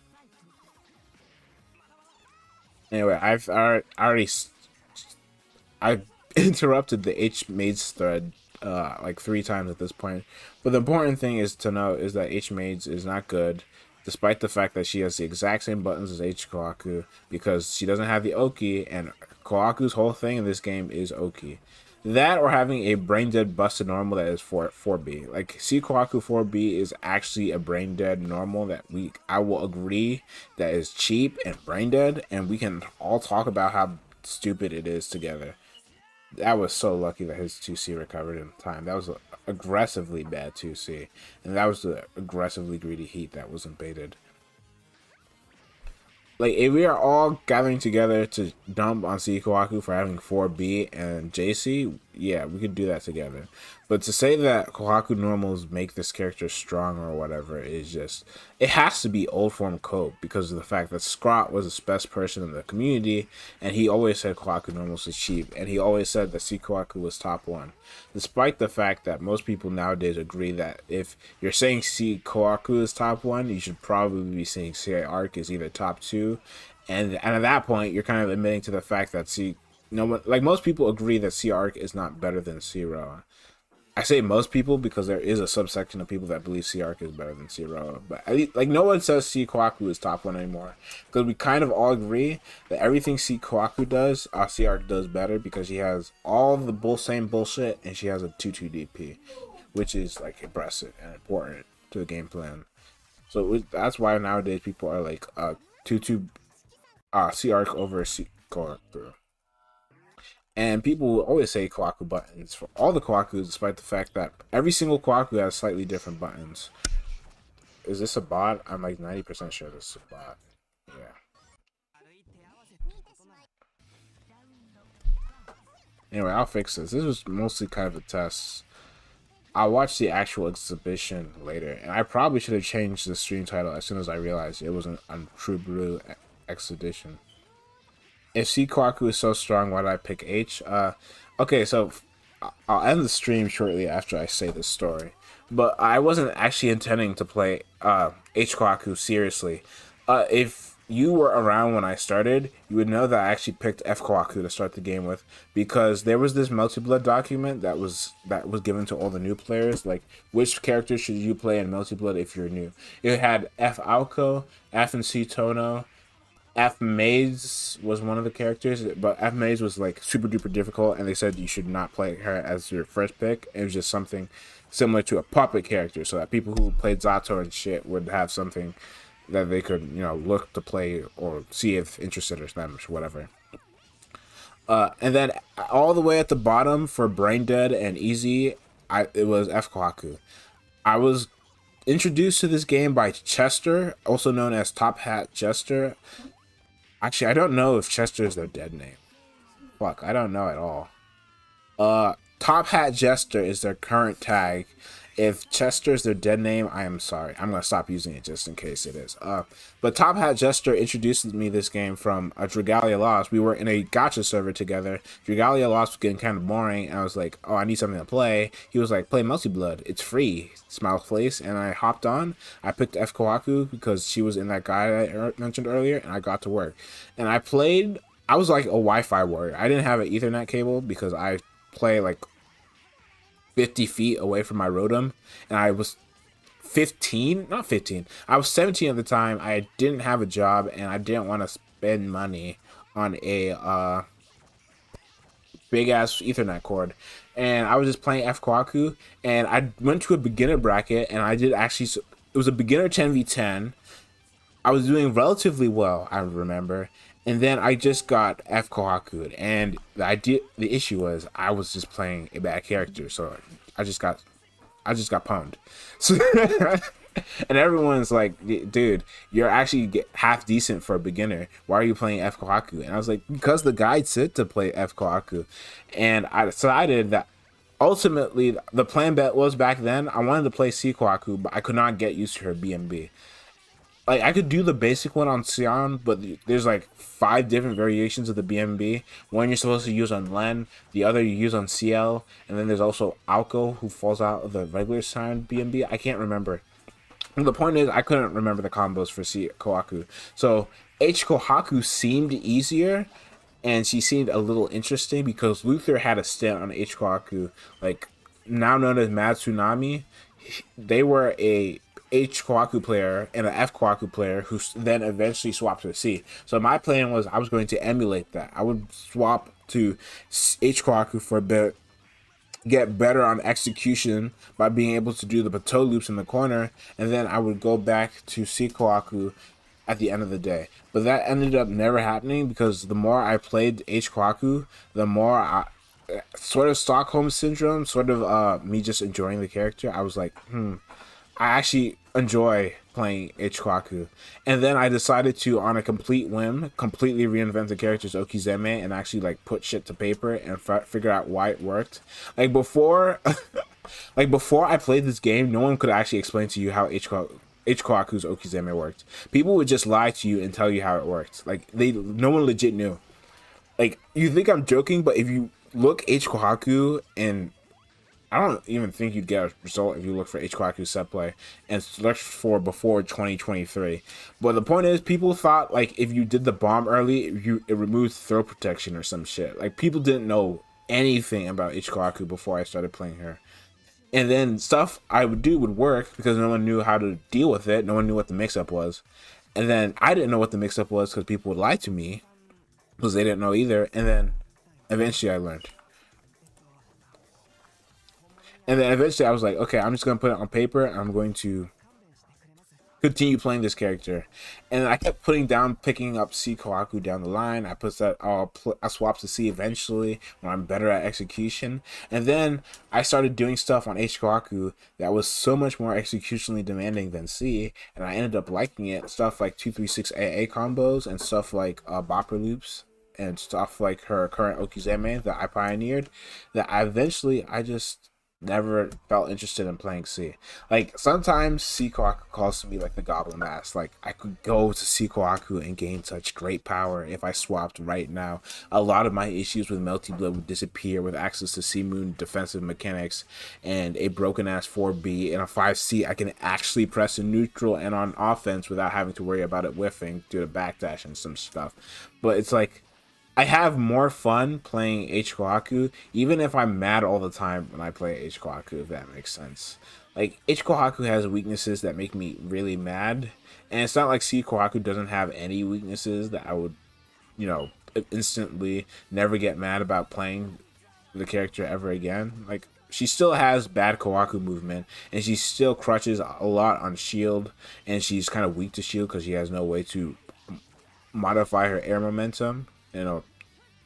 Anyway, I already I interrupted the H Maids thread like 3 times at this point. But the important thing is to know is that H Maids is not good, despite the fact that she has the exact same buttons as H Kohaku, because she doesn't have the Oki, and Kohaku's whole thing in this game is Oki. That or having a brain dead busted normal that is 4B. Like C Kohaku 4B is actually a brain dead normal that I will agree that is cheap and brain dead, and we can all talk about how stupid it is together. That was so lucky that his 2C recovered in time. That was a aggressively bad 2C, and that was the aggressively greedy heat that wasn't baited. Like, if we are all gathering together to dump on C Kawaku for having 4B and JC, yeah, we could do that together. But to say that Kawaku normals make this character strong or whatever is just, it has to be old form Cope because of the fact that Scrot was the best person in the community, and he always said Kawaku normals is cheap, and he always said that C Kawaku was top 1. Despite the fact that most people nowadays agree that if you're saying C Kawaku is top 1, you should probably be saying C Arc is either top 2, and at that point you're kind of admitting to the fact that no one, like, most people agree that C Arc is not better than C Roa. I say most people because there is a subsection of people that believe C Arc is better than C Roa, but like, no one says C Kawaku is top 1 anymore because we kind of all agree that everything C Kawaku does, C Arc does better because she has all the same bullshit and she has a 2-2 DP, which is like impressive and important to the game plan. So that's why nowadays people are like 2-2 C Arc over C Kawaku. And people will always say Kawaku buttons for all the Kawakus, despite the fact that every single Kawaku has slightly different buttons. Is this a bot? I'm like 90% sure this is a bot. Yeah. Anyway, I'll fix this. This was mostly kind of a test. I'll watch the actual exhibition later, and I probably should have changed the stream title as soon as I realized it was a True Blue expedition. If C Kawaku is so strong, why did I pick H? Okay, so I'll end the stream shortly after I say this story. But I wasn't actually intending to play H Kawaku seriously. If you were around when I started, you would know that I actually picked F Kawaku to start the game with because there was this multi-blood document that was given to all the new players, like which character should you play in multi-blood if you're new. It had F Aoko, F and C Tono. F Maze was one of the characters, but F Maze was like super duper difficult, and they said you should not play her as your first pick. It was just something similar to a puppet character, so that people who played Zato and shit would have something that they could, look to play or see if interested or them or whatever. And then all the way at the bottom for Brain Dead and Easy, it was F Kohaku. I was introduced to this game by Chester, also known as Top Hat Jester. Actually, I don't know if Chester is their dead name. Fuck, I don't know at all. Top Hat Jester is their current tag. If Chester is their dead name, I am sorry. I'm going to stop using it just in case it is. But Top Hat Jester introduced me this game from Dragalia Lost. We were in a gacha server together. Dragalia Lost was getting kind of boring, and I was like, oh, I need something to play. He was like, play Multi-Blood. It's free. Smile face. And I hopped on. I picked F Kohaku because she was in that guide I mentioned earlier, and I got to work. And I played. I was like a Wi-Fi warrior. I didn't have an Ethernet cable because I play like 50 feet away from my Rotom, and I was 15, not 15, I was 17 at the time. I didn't have a job, and I didn't want to spend money on a big ass Ethernet cord, and I was just playing F Kawaku, and I went to a beginner bracket, and I did actually, it was a beginner 10v10. I was doing relatively well, I remember, and then I just got F Kohaku, and the issue was I was just playing a bad character, so I just got pwned. So, and everyone's like, dude, you're actually half decent for a beginner. Why are you playing F Kohaku? And I was like, because the guide said to play F Kohaku, and I decided that ultimately the plan bet was back then I wanted to play C Kohaku, but I could not get used to her BMB. Like, I could do the basic one on Sion, but there's like 5 different variations of the BMB. One you're supposed to use on Len, the other you use on CL, and then there's also Aoko, who falls out of the regular Sion BMB. I can't remember. And the point is, I couldn't remember the combos for C Kohaku. So H Kohaku seemed easier, and she seemed a little interesting because Luther had a stint on H Kohaku like now known as Mad Tsunami, they were a H-Koha player and an F-Koha player who then eventually swapped to C. So my plan was I was going to emulate that. I would swap to H-Koha for a bit, get better on execution by being able to do the bateau loops in the corner, and then I would go back to Sikoaku at the end of the day. But that ended up never happening because the more I played H Kwaku, the more I sort of Stockholm syndrome, sort of me just enjoying the character. I was like, I actually enjoy playing H-Kwaku. And then I decided to, on a complete whim, completely reinvent the character's Okizeme and actually like put shit to paper and figure out why it worked. Like before, like before I played this game, no one could actually explain to you how H-Kwaku's Okizeme worked. People would just lie to you and tell you how it worked. Like no one legit knew. Like you think I'm joking, but if you look H-Kohaku and I don't even think you'd get a result if you look for H-Kwaku set play and search for before 2023. But the point is, people thought like if you did the bomb early, it removed throw protection or some shit. Like people didn't know anything about H-Kwaku before I started playing her. And then stuff I would do would work because no one knew how to deal with it. No one knew what the mix-up was. And then I didn't know what the mix-up was because people would lie to me because they didn't know either. And then eventually I learned. And then eventually I was like, okay, I'm just going to put it on paper. And I'm going to continue playing this character. And I kept picking up C Kawaku down the line. I put that, I swapped to C eventually when I'm better at execution. And then I started doing stuff on H Kawaku that was so much more executionally demanding than C. And I ended up liking it. Stuff like 236 AA combos and stuff like bopper loops and stuff like her current Okizeme that I pioneered. That I just never felt interested in playing C. Like sometimes C Kawaku calls to me like the Goblin Mask. Like I could go to C Kawaku and gain such great power if I swapped right now. A lot of my issues with Melty Blood would disappear with access to C Moon defensive mechanics and a broken ass 4B and a 5C. I can actually press in neutral and on offense without having to worry about it whiffing due to backdash and some stuff. But it's like I have more fun playing H Kohaku, even if I'm mad all the time when I play H Kohaku, if that makes sense. Like, H Kohaku has weaknesses that make me really mad, and it's not like C Kohaku doesn't have any weaknesses that I would, instantly never get mad about playing the character ever again. Like, she still has bad Kohaku movement, and she still crutches a lot on shield, and she's kind of weak to shield because she has no way to modify her air momentum in a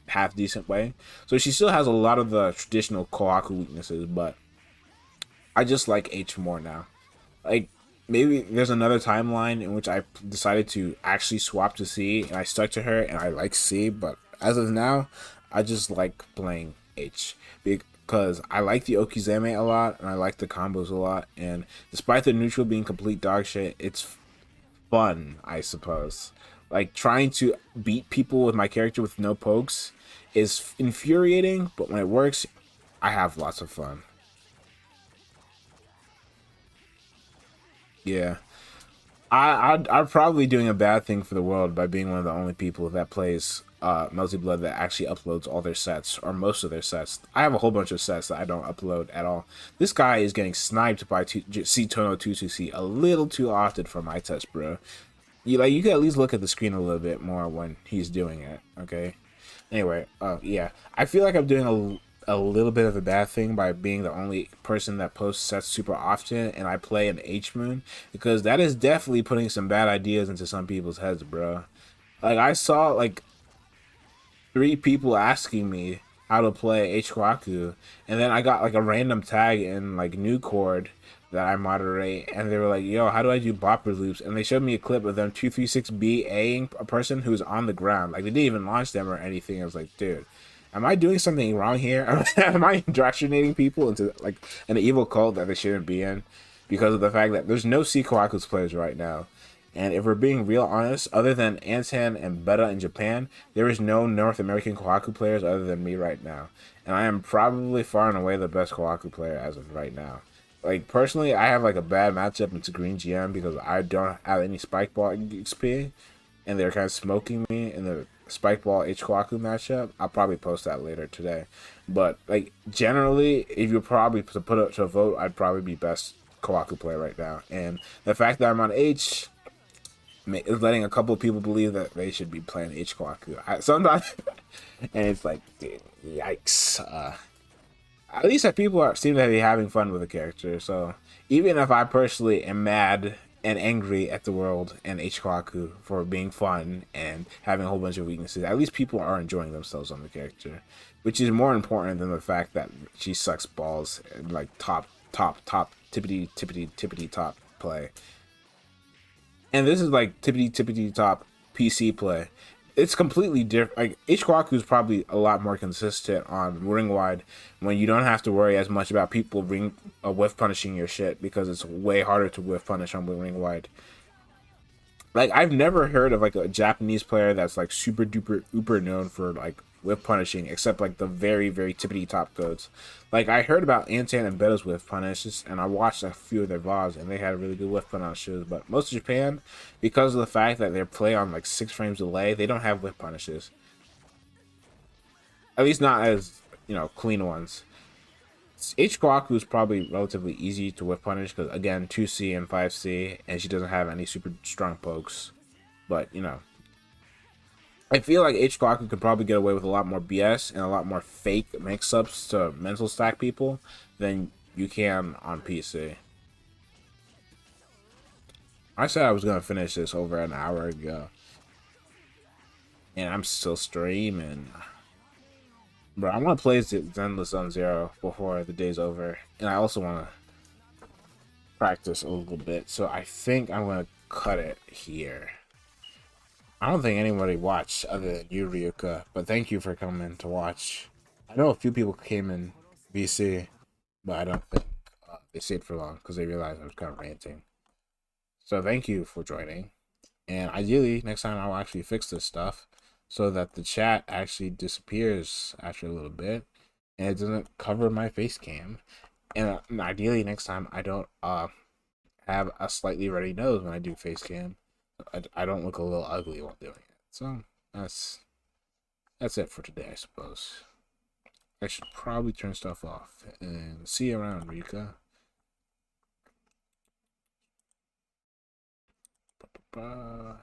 half decent way. So she still has a lot of the traditional Kohaku weaknesses, but I just like H more now. Like maybe there's another timeline in which I decided to actually swap to C and I stuck to her and I like C, but as of now, I just like playing H because I like the Okizeme a lot and I like the combos a lot, and despite the neutral being complete dog shit, it's fun, I suppose. Like trying to beat people with my character with no pokes is infuriating, but when it works, I have lots of fun. Yeah. I'm probably doing a bad thing for the world by being one of the only people that plays Melty Blood that actually uploads all their sets or most of their sets. I have a whole bunch of sets that I don't upload at all. This guy is getting sniped by C Tono 2 a little too often for my test, bro. You can at least look at the screen a little bit more when he's doing it, okay? Anyway, yeah. I feel like I'm doing a little bit of a bad thing by being the only person that posts sets super often and I play an H-Moon, because that is definitely putting some bad ideas into some people's heads, bro. Like, I saw, like, 3 people asking me how to play H-Kwaku, and then I got, like, a random tag in, like, New Chord that I moderate, and they were like, yo, how do I do bopper loops? And they showed me a clip of them 236B A-ing a person who's on the ground. Like, they didn't even launch them or anything. I was like, dude, am I doing something wrong here? Am I indoctrinating people into, like, an evil cult that they shouldn't be in? Because of the fact that there's no C Kawaku's players right now. And if we're being real honest, other than Antan and Beta in Japan, there is no North American Kohaku players other than me right now. And I am probably far and away the best Kohaku player as of right now. Like, personally, I have, like, a bad matchup into Green GM because I don't have any Spike Ball XP. and they're kind of smoking me in the Spikeball H-Koha matchup, I'll probably post that later today. But like generally, if you probably to put up to a vote, I'd probably be best Kohaku player right now. And the fact that I'm on H is letting a couple of people believe that they should be playing H-Koha. Sometimes, and it's like, dude, yikes. At least that people seem to be having fun with the character. So even if I personally am mad and angry at the world and H-Koha for being fun and having a whole bunch of weaknesses, at least people are enjoying themselves on the character, which is more important than the fact that she sucks balls and like top tippity top play. And this is like tippity top PC play. It's completely different. Like H-Koha is probably a lot more consistent on ring wide when you don't have to worry as much about people whiff punishing your shit, because it's way harder to whiff punish on ring wide. Like I've never heard of like a Japanese player that's like super duper uber known for like whiff punishing, except like the very tippity top codes. Like I heard about Antan and Beta's whiff punishes, and I watched a few of their VODs, and they had really good whiff punishes. But most of Japan, because of the fact that they play on like 6 frames delay, they don't have whiff punishes. At least not as, you know, clean ones. H-Koha is probably relatively easy to whiff punish because again 2C and 5C, and she doesn't have any super strong pokes. But you know, I feel like H-Koha could probably get away with a lot more BS and a lot more fake mix-ups to mental stack people than you can on PC. I said I was gonna finish this over an hour ago, and I'm still streaming. Bro, I want to play Zenless on Zero before the day's over, and I also want to practice a little bit. So I think I'm gonna cut it here. I don't think anybody watched other than you, Ryuka, but thank you for coming to watch. I know a few people came in VC, but I don't think they stayed for long because they realized I was kind of ranting. So thank you for joining, and ideally next time I'll actually fix this stuff so that the chat actually disappears after a little bit and it doesn't cover my face cam. And ideally next time I don't have a slightly ruddy nose when I do face cam. I don't look a little ugly while doing it. So that's it for today, I suppose. I should probably turn stuff off and see you around, Rika. Bye.